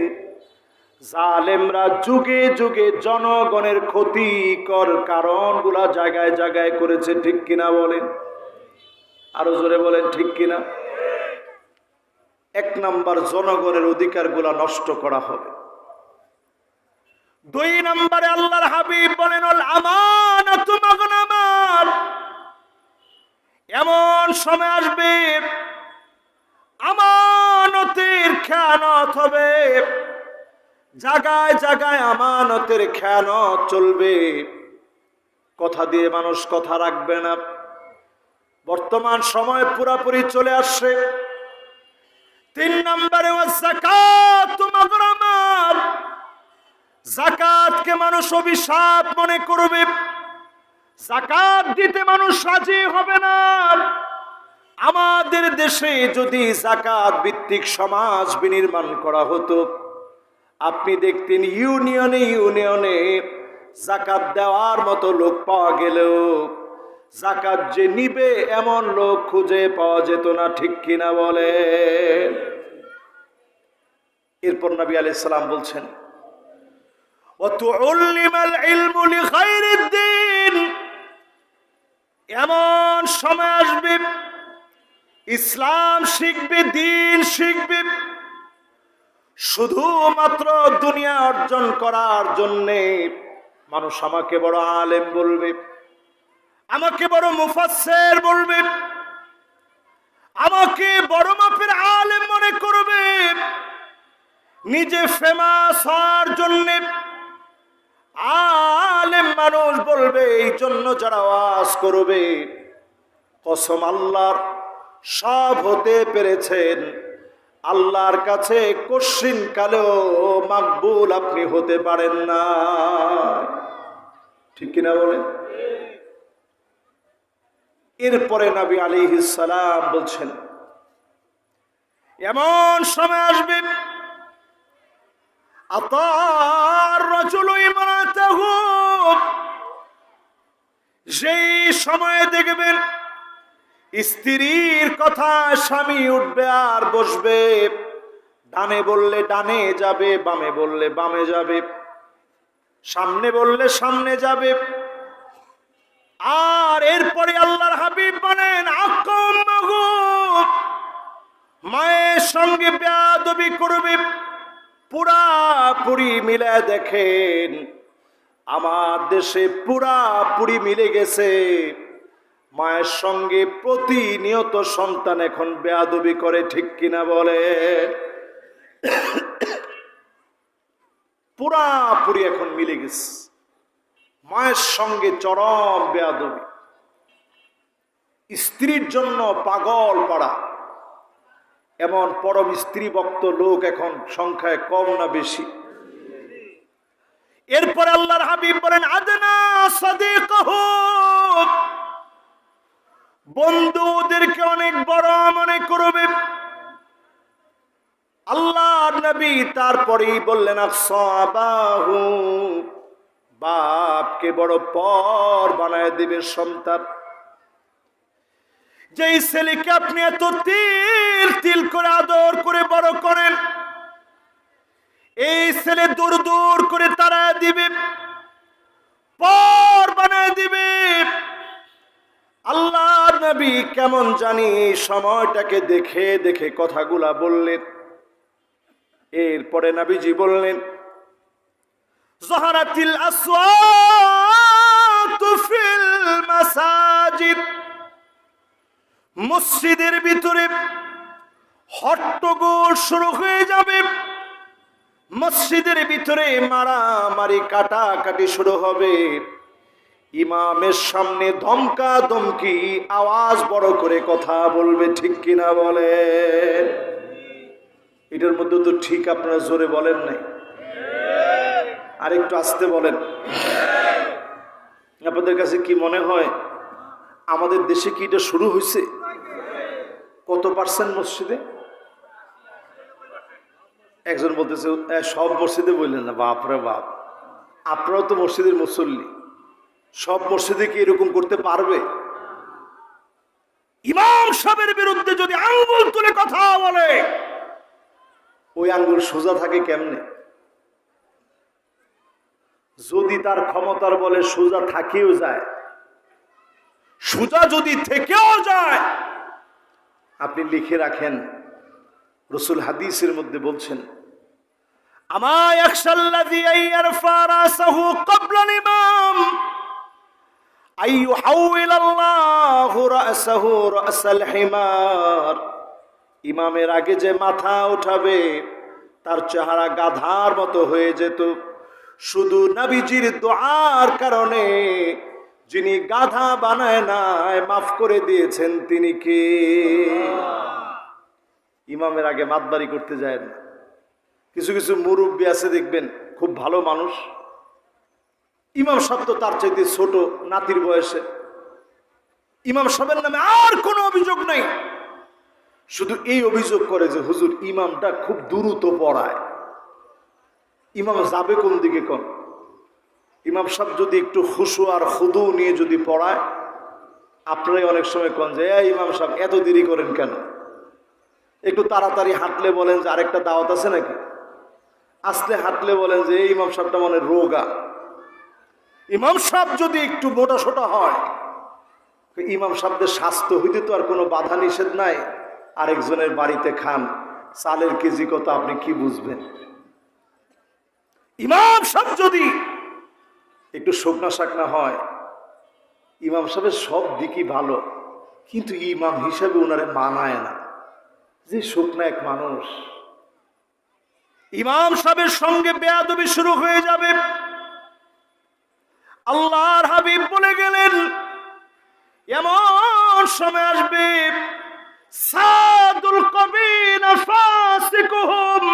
জালেমরা যুগে যুগে জনগণের ক্ষতিকর কারণগুলা জায়গায় জায়গায় করেছে। ঠিক কিনা বলেন? আরো জোরে বলেন ঠিক কিনা? 1 নাম্বার, জনগণের অধিকারগুলা নষ্ট করা হবে। 2 নম্বরে আল্লাহর হাবিব বলেন, আল আমানাতু মাগনামাত, এমন সময় আসবে আমানতের খেয়ানত হবে। জায়গায় জায়গায় আমানতের খেয়ানত চলবে, কথা দিয়ে মানুষ কথা রাখবে না। বর্তমান সময় পুরাপুরি চলে আসছে। 3 নম্বরে যাকাত মাগরামাত, যাকাতকে মানুষ অভিশাপ মনে করবে, যাকাত দিতে মানুষ রাজি হবে না। আমাদের দেশে যদি যাকাত ভিত্তিক সমাজ বিনির্মাণ করা হতো, আপনি দেখতেন ইউনিয়নে ইউনিয়নে যাকাত দেওয়ার মতো লোক পাওয়া গেলেও যাকাত যে নিবে এমন লোক খুঁজে পাওয়া যেত না, ঠিক কিনা বলে? এরপর নবী আলাইহিস সালাম বলছেন, ওয়াতুল্লিমাল ইলমু লিখাইরিদ দ্বীন, এমন সময় আসবে ইসলাম শিখবে, দ্বীন শিখবে, শুধুমাত্র দুনিয়া অর্জন করার জন্যে। মানুষ আমাকে বড় আলেম বলবে, আমাকে বড় মুফাসসির বলবে, আমাকে বড় মাপের আলেম মনে করবে, নিজে ফেমাস হওয়ার জন্য আলেম মানুষ বলবে। এই জন্য যারা ওয়াজ করবে, কসম আল্লাহর, সব হতে পেরেছেন, আল্লাহর কাছে কশিন কালেও মাকবুল আপনি হতে পারেন না, ঠিক কিনা বলেন? এরপরে নবী আলাইহিস সালাম বলছেন, এমন সময় আসবে আতার রাজুলু ইমরাতাহু, যেই সময়ে দেখবেন স্ত্রীর কথা স্বামী উঠবে আর বসবে, ডানে বললে ডানে যাবে, বামে বললে বামে যাবে, সামনে বললে সামনে যাবে। আর এরপরে আল্লাহর হাবিব বলেন, আকাম্মাহু, মায়ের সঙ্গে বেয়াদবি করবে। পুরাপুরি মিলে দেখেন, আমার দেশে পুরাপুরি মিলে গেছে। মায়ের সঙ্গে প্রতিনিয়ত সন্তান এখন বেয়াদবি করে, ঠিক কিনা বলে? পুরাপুরি এখন মিলে গেছে, মায়ের সঙ্গে চরম বেয়াদবি। স্ত্রীর জন্য পাগল পাড়া, এমন পরম স্ত্রী ভক্ত লোক এখন সংখ্যায় কম না বেশি? এরপর আল্লাহর হাবিব বলেন, আদনা সাদিকাহু, বন্ধুদেরকে অনেক বড় মনে করবে। আল্লাহর নবী তারপরেই বললেন, আকসাবাহু, বাপকে বড় পর বানায় দিবে সন্তান। যেই ছেলেকে আপনি এত তিল তিল করে আদর করে বড় করেন, এই ছেলে দূর দূর করে তারা দিবে, পর বানায় দিবে। আল্লাহর নবী কেমন জানি সময়টাকে দেখে দেখে কথাগুলা বললেন। এরপরে নবীজি বললেন, যাহারাতিল আসওয়াতু ফিল মাসাজিদ, মসজিদের ভিতরে হট্টগোল শুরু হয়ে যাবে, মসজিদের ভিতরে মারামারি কাটাকাটি শুরু হবে, ইমামের সামনে ধমকা ধমকি আওয়াজ বড় করে কথা বলবে, ঠিক কিনা বলে? এটার মধ্যে তো ঠিক আপনারা জোরে বলেন নাই, আরেকটু আস্তে বলেন। আপনাদের কাছে কি মনে হয় আমাদের দেশে কি এটা শুরু হয়েছে? কত পার্সেন্ট মসজিদে? একজন বলতেছে সব মসজিদে। বললেন না, বাপরে বাপ, আপনারাও তো মসজিদের মুসল্লি, সব মসজিদে কি এরকম করতে পারবে? ইমাম সাহেবের বিরুদ্ধে যদি আঙ্গুল তুলে কথা বলে, ওই আঙ্গুল সোজা থাকে কেমনে? যদি তার ক্ষমতার বলে সোজা থাকিও যায়, সোজা যদি থেকেও যায়, আপনি লিখে রাখেন, রাসূল হাদিসের মধ্যে বলছেন, আমা ইয়াখশাল্লাযী ইয়ারফা রাসাহু ক্বাবলা ইমাম আইয়ুহাউইলাল্লাহু রাসাহু রাসাল হিমার, ইমামের আগে যে মাথা উঠাবে তার চেহারা গাধার মতো হয়ে যেত। শুধু নবীজির দোয়ার কারণে যিনি গাধা বানায় নাই, মাফ করে দিয়েছেন তিনি কে? ইমামের আগে মাতবাড়ি করতে যায় না। কিছু কিছু মুরব্বী আছে দেখবেন, খুব ভালো মানুষ, ইমাম সাহেব তো তার চাইতে ছোট, নাতির বয়সে। ইমাম সাহেবের নামে আর কোনো অভিযোগ নেই, শুধু এই অভিযোগ করে যে হুজুর ইমামটা খুব দ্রুত পড়ায়। ইমাম যাবে কোন দিকে? কোন ইমাম সাহেব যদি একটু খুশু আর খুদু নিয়ে যদি পড়ায়, আপনারাই অনেক সময় কন যে ইমাম সাহেব এত দেরি করেন কেন? একটু তাড়াতাড়ি হাঁটলে বলেন যে আরেকটা দাওয়াত আছে নাকি, আসলে হাঁটলে বলেন যে এই ইমাম সাহেবটা মনে রোগা। ইমাম সাহেব যদি একটু মোটা সোটা হয়, ইমাম সাহেবদের স্বাস্থ্য হইতে তো আর কোনো বাধা নিষেধ নাই। আরেকজনের বাড়িতে খান, চালের কেজি কত আপনি কি বুঝবেন? ইমাম সাহেব যদি একটু শুকনা শাকনা হয়, ইমাম সাহেবের সব দিকই ভালো, কিন্তু ইমাম হিসাবে ওনারে মানায় না, যে শুকনা এক মানুষ। ইমাম সাহেবের সঙ্গে বেয়াদবি শুরু হয়ে যাবে। আল্লাহর হাবিব বলে গেলেন, এমন সময় আসবে সাদুল কবিনা ফাসিকুহুম,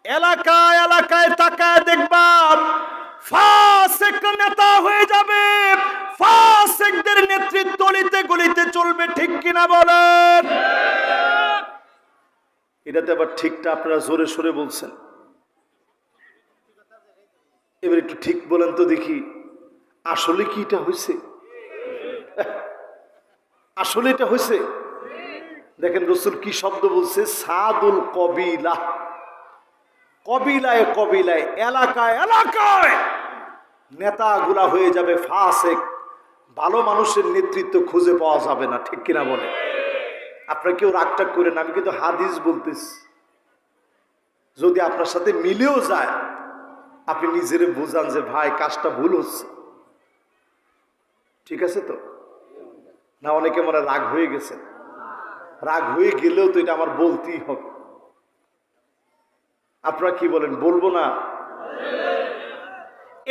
এলাকায় এলাকায় তাকায় দেখবা ফাসিক নেতা হয়ে যাবে, ফাসিকদের নেতৃত্ব গলিতে গলিতে চলবে। ঠিক কিনা বলেন? এটাতে আবার ঠিকটা আপনারা জোরে সোরে বলছেন, এবার একটু ঠিক বলেন তো দেখি, আসলে কি এটা হয়েছে? আসলে এটা হয়েছে? দেখেন রাসূল কি শব্দ বলছে, সাদুল কবিলা। কবিলায় কবিলায়, এলাকায় এলাকায় নেতাগুলা হয়ে যাবে ফাসিক, ভালো মানুষের নেতৃত্ব খুঁজে পাওয়া যাবে না। ঠিক কিনা বলে? আপনারা কেউ রাগটাগ করেন, আমি কিন্তু হাদিস বলতেছি, যদি আপনার সাথে মিলেও যায় আপনি নিজেরে বুঝান যে ভাই কাজটা ভুল হচ্ছে। ঠিক আছে তো? না অনেকে মনে রাগ হয়ে গেছে, রাগ হয়ে গেলেও তো এটা আমার বলতেই হবে। আপনারা কি বলেন, বলবো না?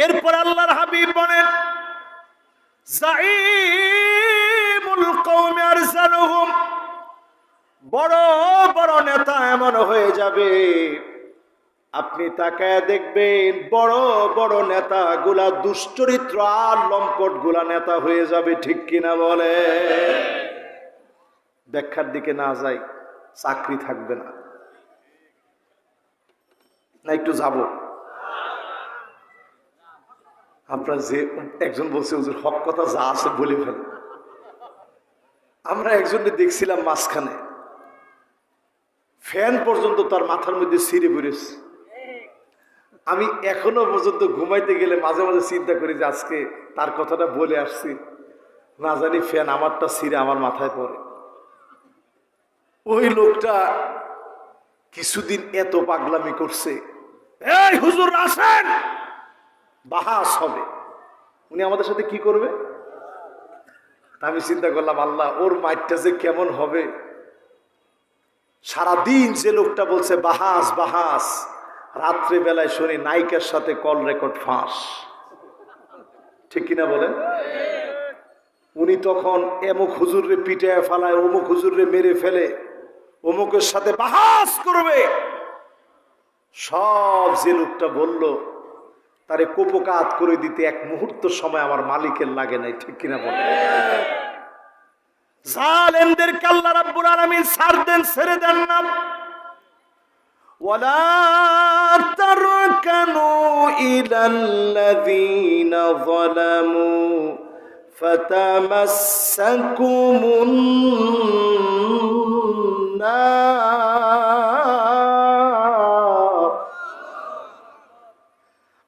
এরপর আল্লাহর হাবিব বলেন, জাইমুল কওমি আরসালুহুম, বড় বড় নেতা এমন হয়ে যাবে, আপনি তাকায় দেখবেন বড় বড় নেতা গুলা দুশ্চরিত্র আর লম্পট গুলা নেতা হয়ে যাবে। ঠিক কিনা বলে? ব্যাখ্যার দিকে না যাই, চাকরি থাকবে না। না একটু যাব? আপনার যে একজন বলছে হুজুর হক কথা যা আছে বলে ফেল। আমরা একজনকে দেখছিলাম মাঝখানে, ফ্যান পর্যন্ত তার মাথার মধ্যে ছিঁড়ে পড়েছে। আমি এখনো পর্যন্ত ঘুমাইতে গেলে মাঝে মাঝে চিন্তা করি যে আজকে তার কথাটা বলে আসছি, না জানি ফ্যান আমারটা ছিঁড়ে আমার মাথায় পড়ে। ওই লোকটা কিছুদিন এত পাগলামি করছে, এই হুজুর আসেন, বাহাস হবে। উনি আমাদের সাথে কি করবে? আমি চিন্তা করলাম আল্লাহ ওর মাইটটা যে কেমন হবে। সারাদিন যে লোকটা বলছে বাহাস বাহাস, রাত্রে বেলায় শুনি নায়িকার সাথে কল রেকর্ড ফাঁস। ঠিক কিনা বলেন? উনি তখন এমুক হুজুরে পিটায় ফেলায়, অমুক হুজুরে মেরে ফেলে, অমুকের সাথে বাহাস করবে। সব যে লোকটা বলল তারে কোপকাত করে দিতে এক মুহূর্ত সময় আমার মালিকের লাগে নাই। ঠিক কিনা বলেন? জালেমদেরকে আল্লাহ রাব্বুল আলামিন ছাড় দেন, ছেড়ে দেন না। ওয়ালা তারকানু ইলাল্লাযীনা যালামু ফাতামাসসাকুমুন নার।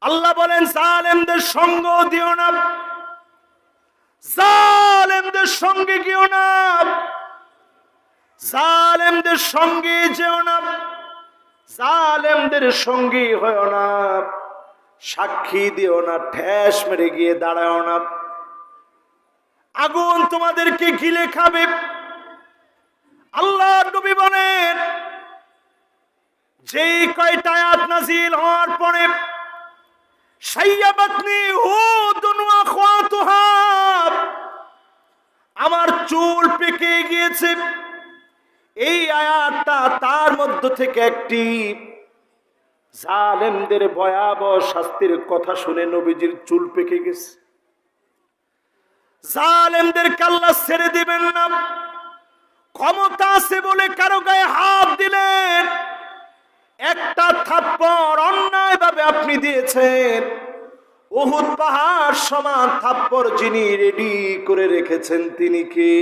আল্লাহ বলেন জালেমদের সঙ্গ দিও না, জালেমদের সঙ্গে গিও না, জালেমদের সঙ্গে যেও না, জালেমদের সঙ্গী হয়েও না, সাক্ষী দিও না, ঠেস মেরে গিয়ে দাঁড়াও না। আগুন তোমাদেরকে গিলে খাবে। আল্লাহ নবী বলেন যেই কয়টা আয়াত নাযিল হওয়ার পরে শাইয়াবাতনি হুদুন ওয়া আখওয়াতুহা, আমার চুল পেকে গিয়েছে, এই আয়াতটা তার মধ্য থেকে একটি জালেমদের ভয়াবহ শাস্তির কথা শুনে নবীজির চুল পেকে গেছে। জালেমদেরকে আল্লাহ ছেড়ে দিবেন না, ক্ষমতা আছে বলে কারো গায়ে হাত দিলেন, একটা থাপ্পড় অন্যায় ভাবে আপনি দিয়েছেন, উহুদ পাহাড় সমান থাপ্পড় যিনি রেডি করে রেখেছেন তিনি কে?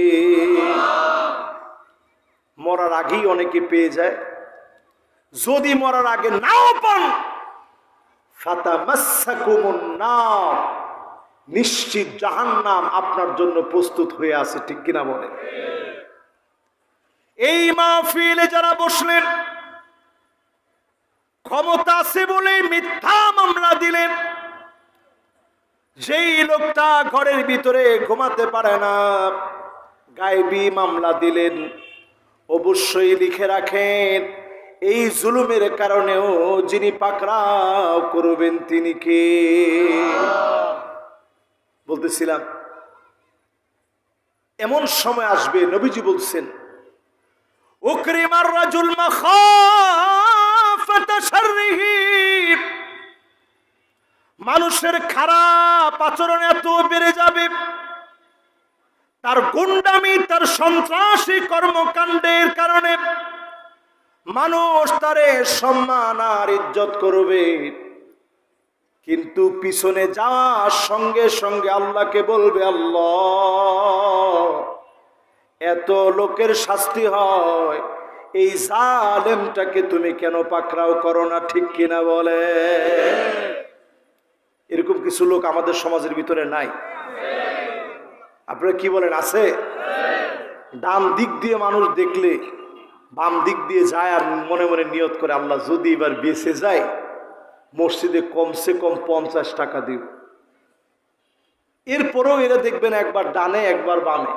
মরার আগেই অনেকে পেয়ে যায়, যদি মরার আগে নাও পান ফাতামাসসাকুমুন নার, নিশ্চিত জাহান্নাম আপনার জন্য প্রস্তুত হয়ে আছে। ঠিক কিনা বলেন? এই মাহফিলে যারা বসলেন, ক্ষমতা আছে বলে মিথ্যা মামলা দিলেন, যেই লোকটা ঘরের ভিতরে ঘুমাতে পারে না গায়েবী মামলা দিলেন, অবশ্যই লিখে রাখেন এই জুলুমের কারণেও যিনি পাকড়াও করবেন তিনি কে? বলতেছিলাম এমন সময় আসবে, নবীজি বলছেন উকরিমার রাজুল মাখাফাতা শাররিহি, মানুষের খারাপ আচরণ এত বেড়ে যাবে, তার গুন্ডামি, তার সন্ত্রাসী কর্মকাণ্ডের কারণে মানুষ তারে সম্মান আর ইজ্জত করবে, কিন্তু পিছনে যাওয়ার সঙ্গে সঙ্গে আল্লাহকে বলবে, আল্লাহ এত লোকের শাস্তি হয়, এই জালেমটাকে তুমি কেন পাকড়াও করো না? ঠিক কিনা বলে? এরকম কিছু লোক আমাদের সমাজের ভিতরে নাই? আপনারা কি বলেন, আছে? ডান দিক দিয়ে মানুষ দেখলে বাম দিক দিয়ে যায় আর মনে মনে নিয়ত করে, আল্লাহ যদি এবার বেঁচে যায় মসজিদে কমসে কম 50 টাকা দিব। এরপরেও এরা দেখবেন একবার ডানে একবার বামে,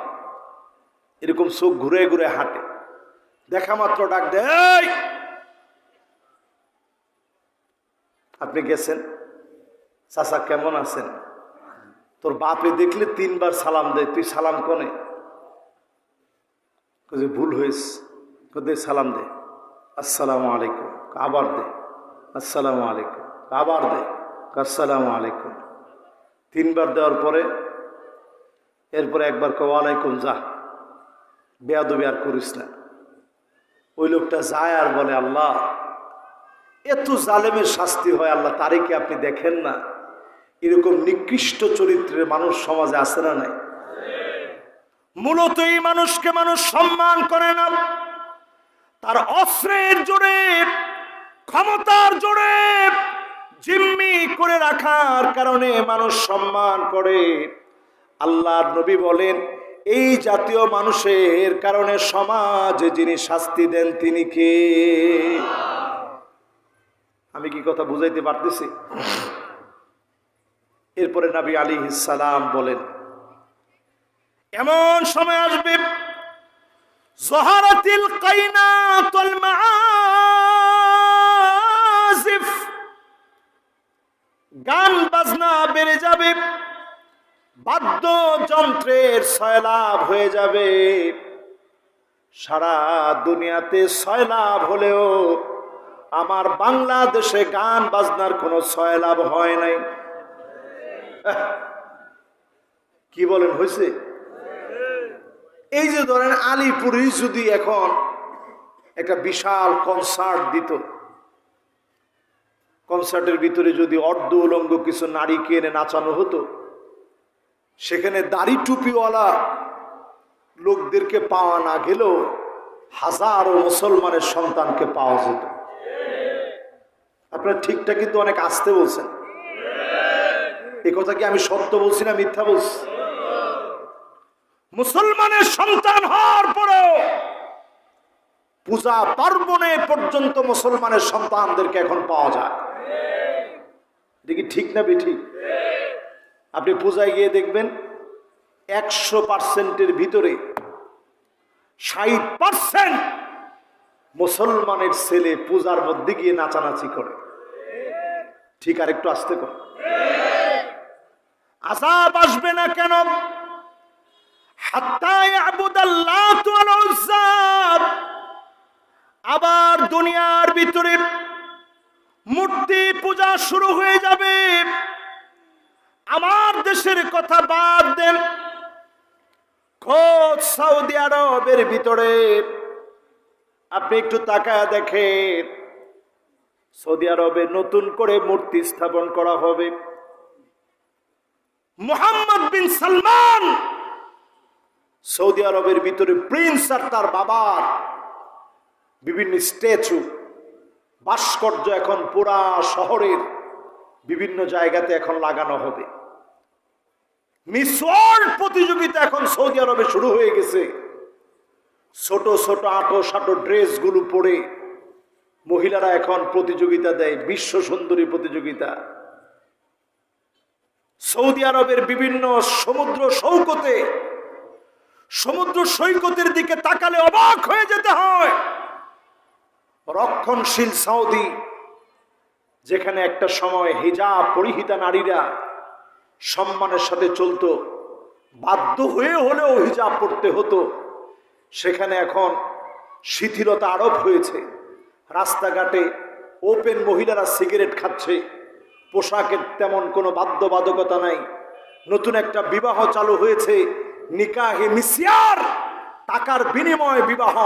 এরকম চোখ ঘুরে ঘুরে হাঁটে, দেখা মাত্র ডাক দেয়, আপনি গেছেন, চাচা কেমন আছেন? তোর বাপে দেখলে 3 বার সালাম দেয়, তুই সালাম কনে? ভুল হয়েছে, দে সালাম দে, আসসালামু আলাইকুম, আবার দে আসসালামু আলাইকুম, আবার দে আসসালামু আলাইকুম। 3 বার দেওয়ার পরে এরপরে একবার ওয়ালাইকুম, যা বেয়াদবি আর করিস না। ওই লোকটা যায় আর বলে, আল্লাহ এত জালেমের শাস্তি হয়, আল্লাহ তারে কি আপনি দেখেন না? এরকম নিকৃষ্ট চরিত্রের মানুষ সমাজে আছে না নাই? মূলত এই মানুষকে মানুষ সম্মান করে না, তার অস্ত্রের জোরে, ক্ষমতার জোরে জিম্মি করে রাখার কারণে মানুষ সম্মান করে। আল্লাহর নবী বলেন, এই জাতীয় মানুষের কারণে সমাজে যিনি শাস্তি দেন তিনি কে? আমি কি কথা বুঝাইতে পারতেছি? এরপরে নবী আলাইহিস সালাম বলেন, এমন সময় আসবে যহারাতিল কাইনাতুল মাআজিফ, গান বাজনা বেড়ে যাবে, বাদ্যযন্ত্রের সয়লাভ হয়ে যাবে। সারা দুনিয়াতে সয়লাভ হলেও আমার বাংলাদেশে গান বাজনার কোনো সয়লাভ হয় নাই। কি বলেন, হয়েছে? এই যে ধরেন আলিপুরে যদি এখন একটা বিশাল কনসার্ট দিত, কনসার্টের ভিতরে যদি অর্ধ উলঙ্গ কিছু নারীকে এনে নাচানো হতো, সেখানে দাড়ি টুপিওয়ালা লোকদেরকে পাওয়া না গেলেও হাজারো মুসলমানের সন্তানকে পাওয়া যেত। আপনারা ঠিকঠাক কিন্তু অনেক আস্তে বলছেন, এই কথা কি আমি সত্য বলছি না মিথ্যা বলছি? মুসলমানের সন্তান হওয়ার পরেও পূজা পার্বণে পর্যন্ত মুসলমানের সন্তানদেরকে এখন পাওয়া যায়। এটা কি ঠিক না বেঠিক? আপনি পূজায় গিয়ে দেখবেন 100%-এর ভিতরে 60% মুসলমানের ছেলে পূজার মধ্যে গিয়ে নাচানাচি করে, ঠিক? আর একটু আসতে কর। আযাব আসবে না কেন? হাত্তা ইয়াবুদাল্লাতু ওয়াল উজ্জা। আবার দুনিয়ার ভিতরে মূর্তি পূজা শুরু হয়ে যাবে। আমার দেশের কথা বাদ দেন, খোদ সৌদি আরবের ভিতরে আপনি একটু তাকায় দেখেন, সৌদি আরবে নতুন করে মূর্তি স্থাপন করা হবে। মুহাম্মদ বিন সালমান সৌদি আরবের ভিতরে প্রিন্স আর তার বাবার বিভিন্ন স্ট্যাচু, ভাস্কর্য এখন পুরা শহরের বিভিন্ন জায়গাতে এখন লাগানো হবে। মিস ওয়ার্ল্ড প্রতিযোগিতা এখন সৌদি আরবে শুরু হয়ে গেছে। ছোট ছোট আটো সাটো ড্রেসগুলো পরে মহিলারা এখন প্রতিযোগিতা দেয়, বিশ্ব সুন্দরী প্রতিযোগিতা। সৌদি আরবের বিভিন্ন সমুদ্র সৈকতের দিকে তাকালে অবাক হয়ে যেতে হয়। রক্ষণশীল সৌদি, যেখানে একটা সময় হিজাব পরিহিতা নারীরা সম্মানের সাথে চলতো, বাধ্য হয়ে হলেও হিজাব পড়তে হতো, সেখানে এখন শিথিলতা আরোপ হয়েছে। রাস্তাঘাটে ওপেন মহিলারা সিগারেট খাচ্ছে, পোশাকের তেমন কোনো বাধ্যবাধকতা নাই। নতুন একটা বিবাহ চালু হয়েছে, নিকাহে মিসিয়ার, টাকার বিনিময়ে বিবাহ।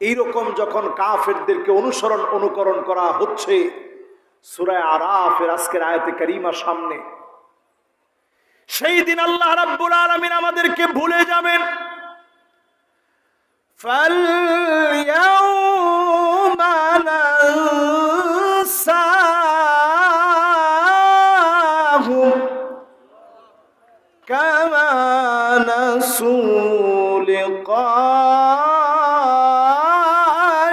এইরকম যখন কাফেরদেরকে অনুকরণ করা হচ্ছে, সূরা আরাফের আজকের আয়াতে কারিমা সামনে, সেই দিন আল্লাহ রাব্বুল আলামিন আমাদেরকে ভুলে যাবেন। ফালইয়াউমা নানসাহুম কামা নাসু লিকা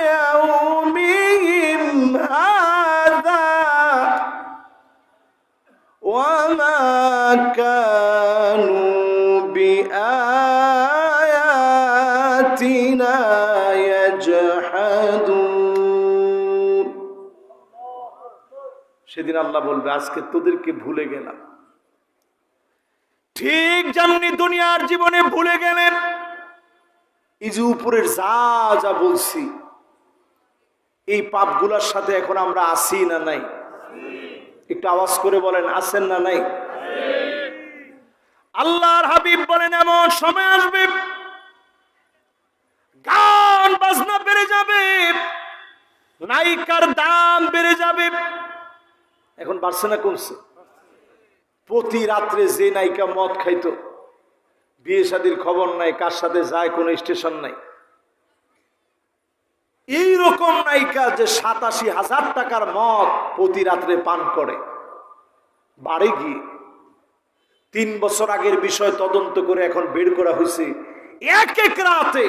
ইয়াউমিহিম হাযা ওয়া মা কানু বিআয়াতিনা ইয়াজহাদুন। সেদিন আল্লাহ বলবে, আজকে তোদেরকে ভুলে গেলাম। ঠিক যেমনি দুনিয়ার জীবনে ভুলে গেলেন, এই যে উপরের যা যা বলছি, এই পাপগুলোর সাথে এখন আমরা আসি না নাই? একটু আওয়াজ করে বলেন, আছেন না নাই? আল্লাহর হাবিব বলেন, এমন সময় আসবে গান বাজনা বেড়ে যাবে, নায়িকার দাম বেড়ে যাবে। এখন বাড়ছে না কমছে? প্রতি রাত্রে যে নায়িকা মদ খাইতো, বিয়ে শাদীর খবর নাই, কার সাথে যায় কোনো স্টেশন নাই, এইরকম নায়িকা যে ৮৭,০০০ টাকার মদ প্রতি রাত্রে পান করে, বাড়ি গিয়ে ৩ বছর আগের বিষয় তদন্ত করে এখন বের করা হয়েছে, এক এক রাতে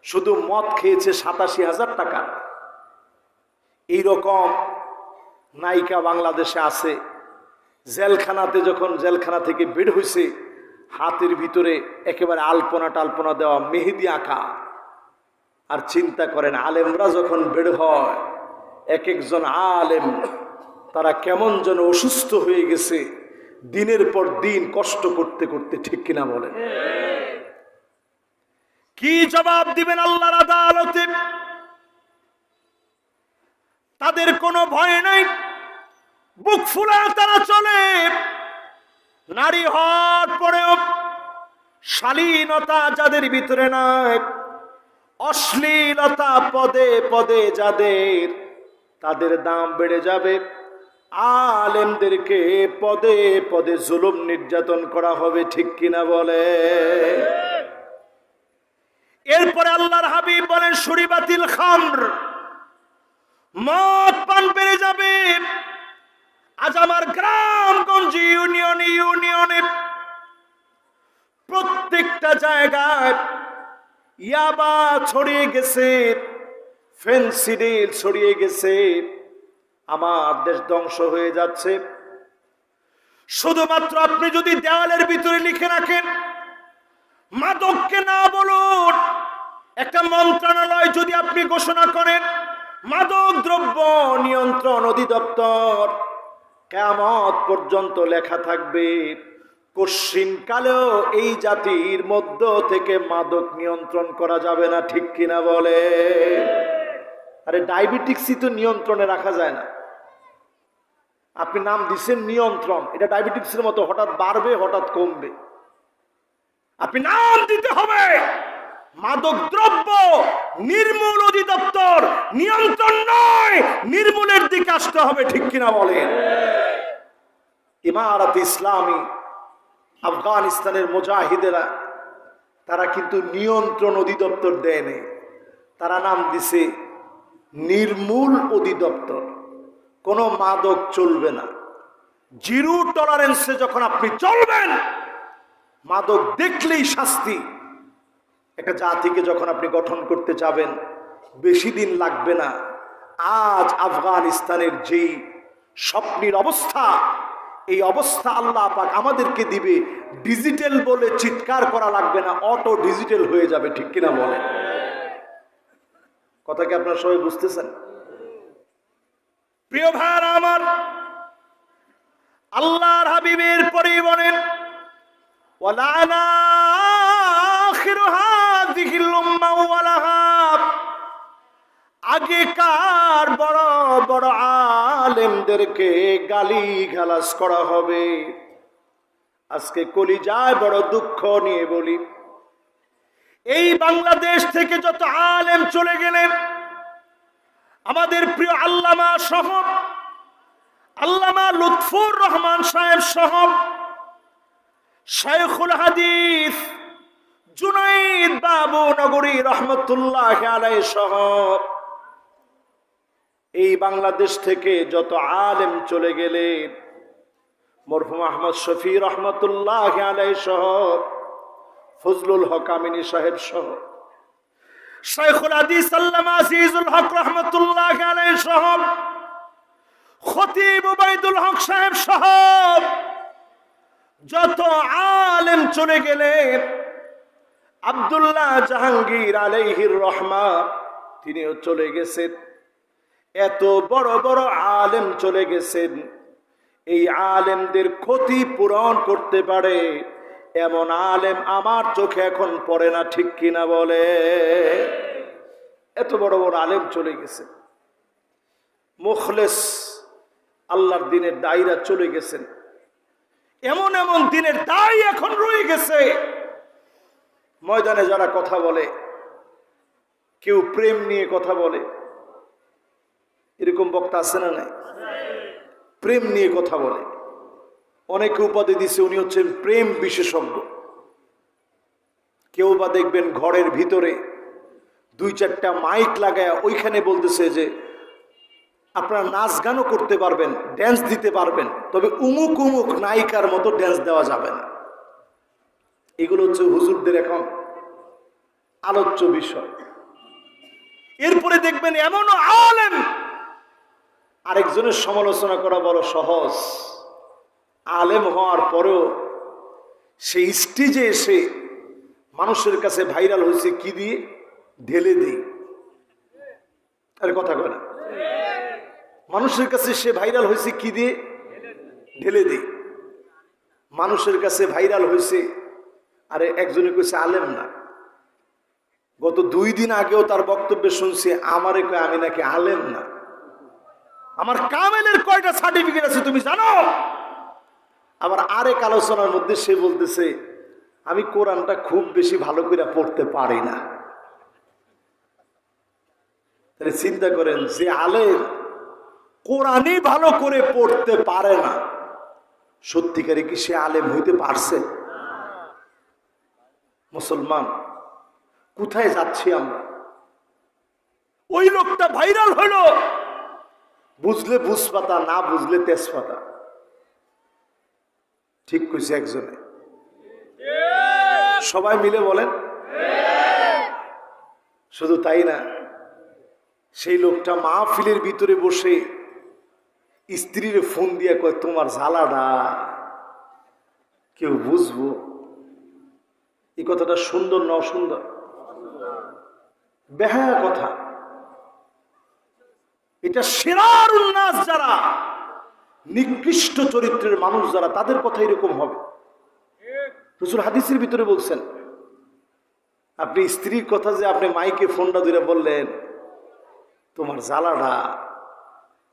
শুধু মদ খেয়েছে ৮৭,০০০ টাকা। এইরকম নায়িকা বাংলাদেশে আছে। জেলখানাতে যখন জেলখানা থেকে বের হয়েছে, হাতের ভিতরে একেবারে আলপনা টালপনা দেওয়া, মেহেদি আঁকা। আর চিন্তা করেন, আলেমরা যখন বের হয়, এক একজন আলেম তারা কেমন যেন অসুস্থ হয়ে গেছে, দিনের পর দিন কষ্ট করতে করতে, ঠিক কিনা বলেন? কি জবাব দিবেন আল্লাহর আদালতে? তাদের কোনো ভয় নাই, বুক ফুলা তারা চলে। নারী হওয়ার পরেও শালীনতা যাদের ভিতরে নাই, অশ্লীলতা পদে পদে যাদের, তাদের দাম বেড়ে যাবে। আলেমদেরকে পদে পদে জুলুম নির্যাতন করা হবে, ঠিক কিনা বলে? এরপরে আল্লাহর হাবিব বলেন, শুরিবাতিল খামর, মদ পান বেড়ে যাবে। আজ আমার গ্রামগঞ্জে, ইউনিয়নে প্রত্যেকটা জায়গায় ইয়াবা ছড়িয়ে গেছে, ফেনসিডিল ছড়িয়ে গেছে। আমার দেশ ধ্বংস হয়ে যাচ্ছে। শুধুমাত্র আপনি যদি দেওয়ালের ভিতরে লিখে রাখেন, মাদককে না বলুন, একটা একটা মন্ত্রণালয় যদি আপনি ঘোষণা করেন মাদক দ্রব্য নিয়ন্ত্রণ অধিদপ্তর, কিয়ামত পর্যন্ত লেখা থাকবে কশ্চিনকালেও এই জাতির মধ্য থেকে মাদক নিয়ন্ত্রণ করা যাবে না, ঠিক কিনা বলে? আরে ডায়াবেটিক্সই তো নিয়ন্ত্রণে রাখা যায় না। আপনি নাম দিচ্ছেন নিয়ন্ত্রণ, এটা ডায়াবেটিক্সের মতো হঠাৎ বাড়বে হঠাৎ কমবে। আপনি নাম দিতে হবে মাদক দ্রব্য নির্মূল অধিদপ্তর, নিয়ন্ত্রণ নয়, নির্মূলের দিকে আসতে হবে, ঠিক কিনা বলেন? ইমারত ইসলামী আফগানিস্তানের মুজাহিদেরা তারা কিন্তু নিয়ন্ত্রণ অধিদপ্তর দেয়নি, তারা নাম দিছে নির্মূল অধিদপ্তর। কোনো মাদক চলবে না, জিরো টলারেন্সে যখন আপনি চলবেন, মাদক দেখলেই শাস্তি। একটা জাতিকে যখন আপনি গঠন করতে যাবেন বেশি দিন লাগবে না। আজ আফগানিস্তানের যেই স্বপ্নের অবস্থা, এই অবস্থা আল্লাহ পাক আমাদেরকে দিবে। ডিজিটাল বলে চিৎকার করা লাগবে না, অটো ডিজিটাল হয়ে যাবে, ঠিক কিনা বলেন? কথা কি আপনারা সবাই বুঝতেছেন? প্রিয় ভাইরা আমার, আল্লাহর হাবিবের পরে বলেন ওয়ালানা আখিরু হাযিহিল উম্মাহ ওয়ালাহা, আগেকার বড় বড় আলেমদেরকে গালি গালাজ করা হবে। আজকে কলিজায় বড় দুঃখ নিয়ে বলি, এই বাংলাদেশ থেকে যত আলেম চলে গেলেন, আমাদের প্রিয় আল্লামা সহ, আল্লামা লুৎফুর রহমান সাহেব সহ, শাইখুল হাদিস জুনাইদ বাবু নগরী রহমতুল্লাহ আলাইহি সহ এই বাংলাদেশ থেকে যত আলেম চলে গেলেন, মরহুম আহমদ শফি রহমতুল্লাহ আলাইহি সহ, ফজলুল হক আমিনী সাহেব সহ, শাইখুল হাদিস আল্লামা আজিজুল হক রহমতুল্লাহ আলাইহি সহ, খতিব উবাইদুল হক সাহেব সহ যত আলেম চলে গেলেন, আব্দুল্লাহ জাহাঙ্গীর আলাইহির রহমান তিনিও চলে গেছেন। এত বড় বড় আলেম চলে গেছেন, এই আলেমদের ক্ষতি পূরণ করতে পারে এমন আলেম আমার চোখে এখন পড়ে না, ঠিক কিনা বলে? এত বড় বড় আলেম চলে গেছে, মুখলেস আল্লাহর দিনের দায়ীরা চলে গেছেন। এমন এমন দিনের দায়ী এখন রয়ে গেছে, ময়দানে যারা কথা বলে, কেউ প্রেম নিয়ে কথা বলে, এরকম বক্তা আছে না নাই? প্রেম নিয়ে কথা বলে, অনেকে উপাধি দিছে উনি হচ্ছেন প্রেম বিশেষজ্ঞ। কেউ বা দেখবেন ঘরের ভিতরে দুই চারটা মাইক লাগায় ওইখানে বলতেছে যে আপনারা নাচ গানও করতে পারবেন, ড্যান্স দিতে পারবেন, তবে উমুক উমুক নায়িকার মতো ড্যান্স দেওয়া যাবে না। এগুলো হচ্ছে হুজুরদের এখন আলোচ্য বিষয়। এরপরে দেখবেন এমনও আলেম, আরেকজনের সমালোচনা করা বড় সহজ, আলেম হওয়ার পরেও সেই স্টেজে এসে মানুষের কাছে ভাইরাল হয়েছে কি দিয়ে? ঢেলে দিই। আরে কথা কয় না? মানুষের কাছে সে ভাইরাল হয়েছে কি দিয়ে? ঢেলে দিই। মানুষের কাছে ভাইরাল হয়েছে, আরে একজনে কইছে আলেম না, গত 2 দিন আগেও তার বক্তব্যে শুনছি আমারে কয় আমি নাকি আলেম না। আমার কামেলের কয়টা সার্টিফিকেট আছে তুমি জানো? আবার আরেক আলোচনার মধ্যে সে বলতেছে আমি কোরআনটা খুব বেশি ভালো করে পড়তে পারি না। তাহলে চিন্তা করেন, যে আলেম কোরআনই ভালো করে পড়তে পারে না, সত্যিকারে কি সে আলেম হইতে পারছে? মুসলমান, কোথায় যাচ্ছি আমরা? ওই লোকটা ভাইরাল হলো, বুঝলে বুঝপাতা, না বুঝলে তেজপাতা। ঠিক কইছে একজনে, সবাই মিলে বলেন। শুধু তাই না, সেই লোকটা মাহফিলের ভিতরে বসে স্ত্রীর ফোন দিয়ে কয় তোমার জ্বালাটা কেউ বুঝবো? এই কথাটা সুন্দর না অসুন্দর? বেহায়া কথা। এটা শিরারুন নাস, যারা নিকৃষ্ট চরিত্রের মানুষ যারা, তাদের কথা এরকম হবে। রাসূল হাদিসের ভিতরে বলছেন, আপনি স্ত্রীর কথা যে আপনি মাইকে ফোনটা ধরে বললেন তোমার জ্বালাটা,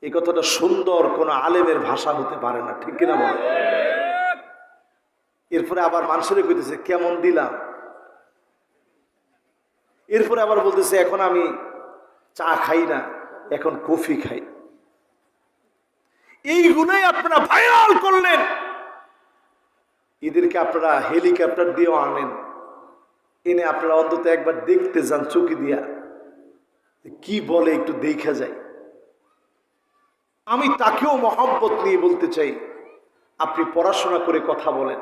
এই কথাটা সুন্দর কোন আলেমের ভাষা হতে পারে না, ঠিক কিনা বলে? এরপরে আবার মানুষের কইতেছে কেমন দিলাম, এরপরে আবার বলতেছে এখন আমি চা খাই না, এখন কফি খাই। এইগুলোই আপনারা ভাইরাল করলেন, এদেরকে আপনারা হেলিকপ্টার দিয়েও আনেন, এনে আপনারা অন্তত একবার দেখতে যান চোখে দিয়া, কি বলে একটু দেখা যায়। আমি তাকেও মহব্বত নিয়ে বলতে চাই, আপনি পড়াশোনা করে কথা বলেন।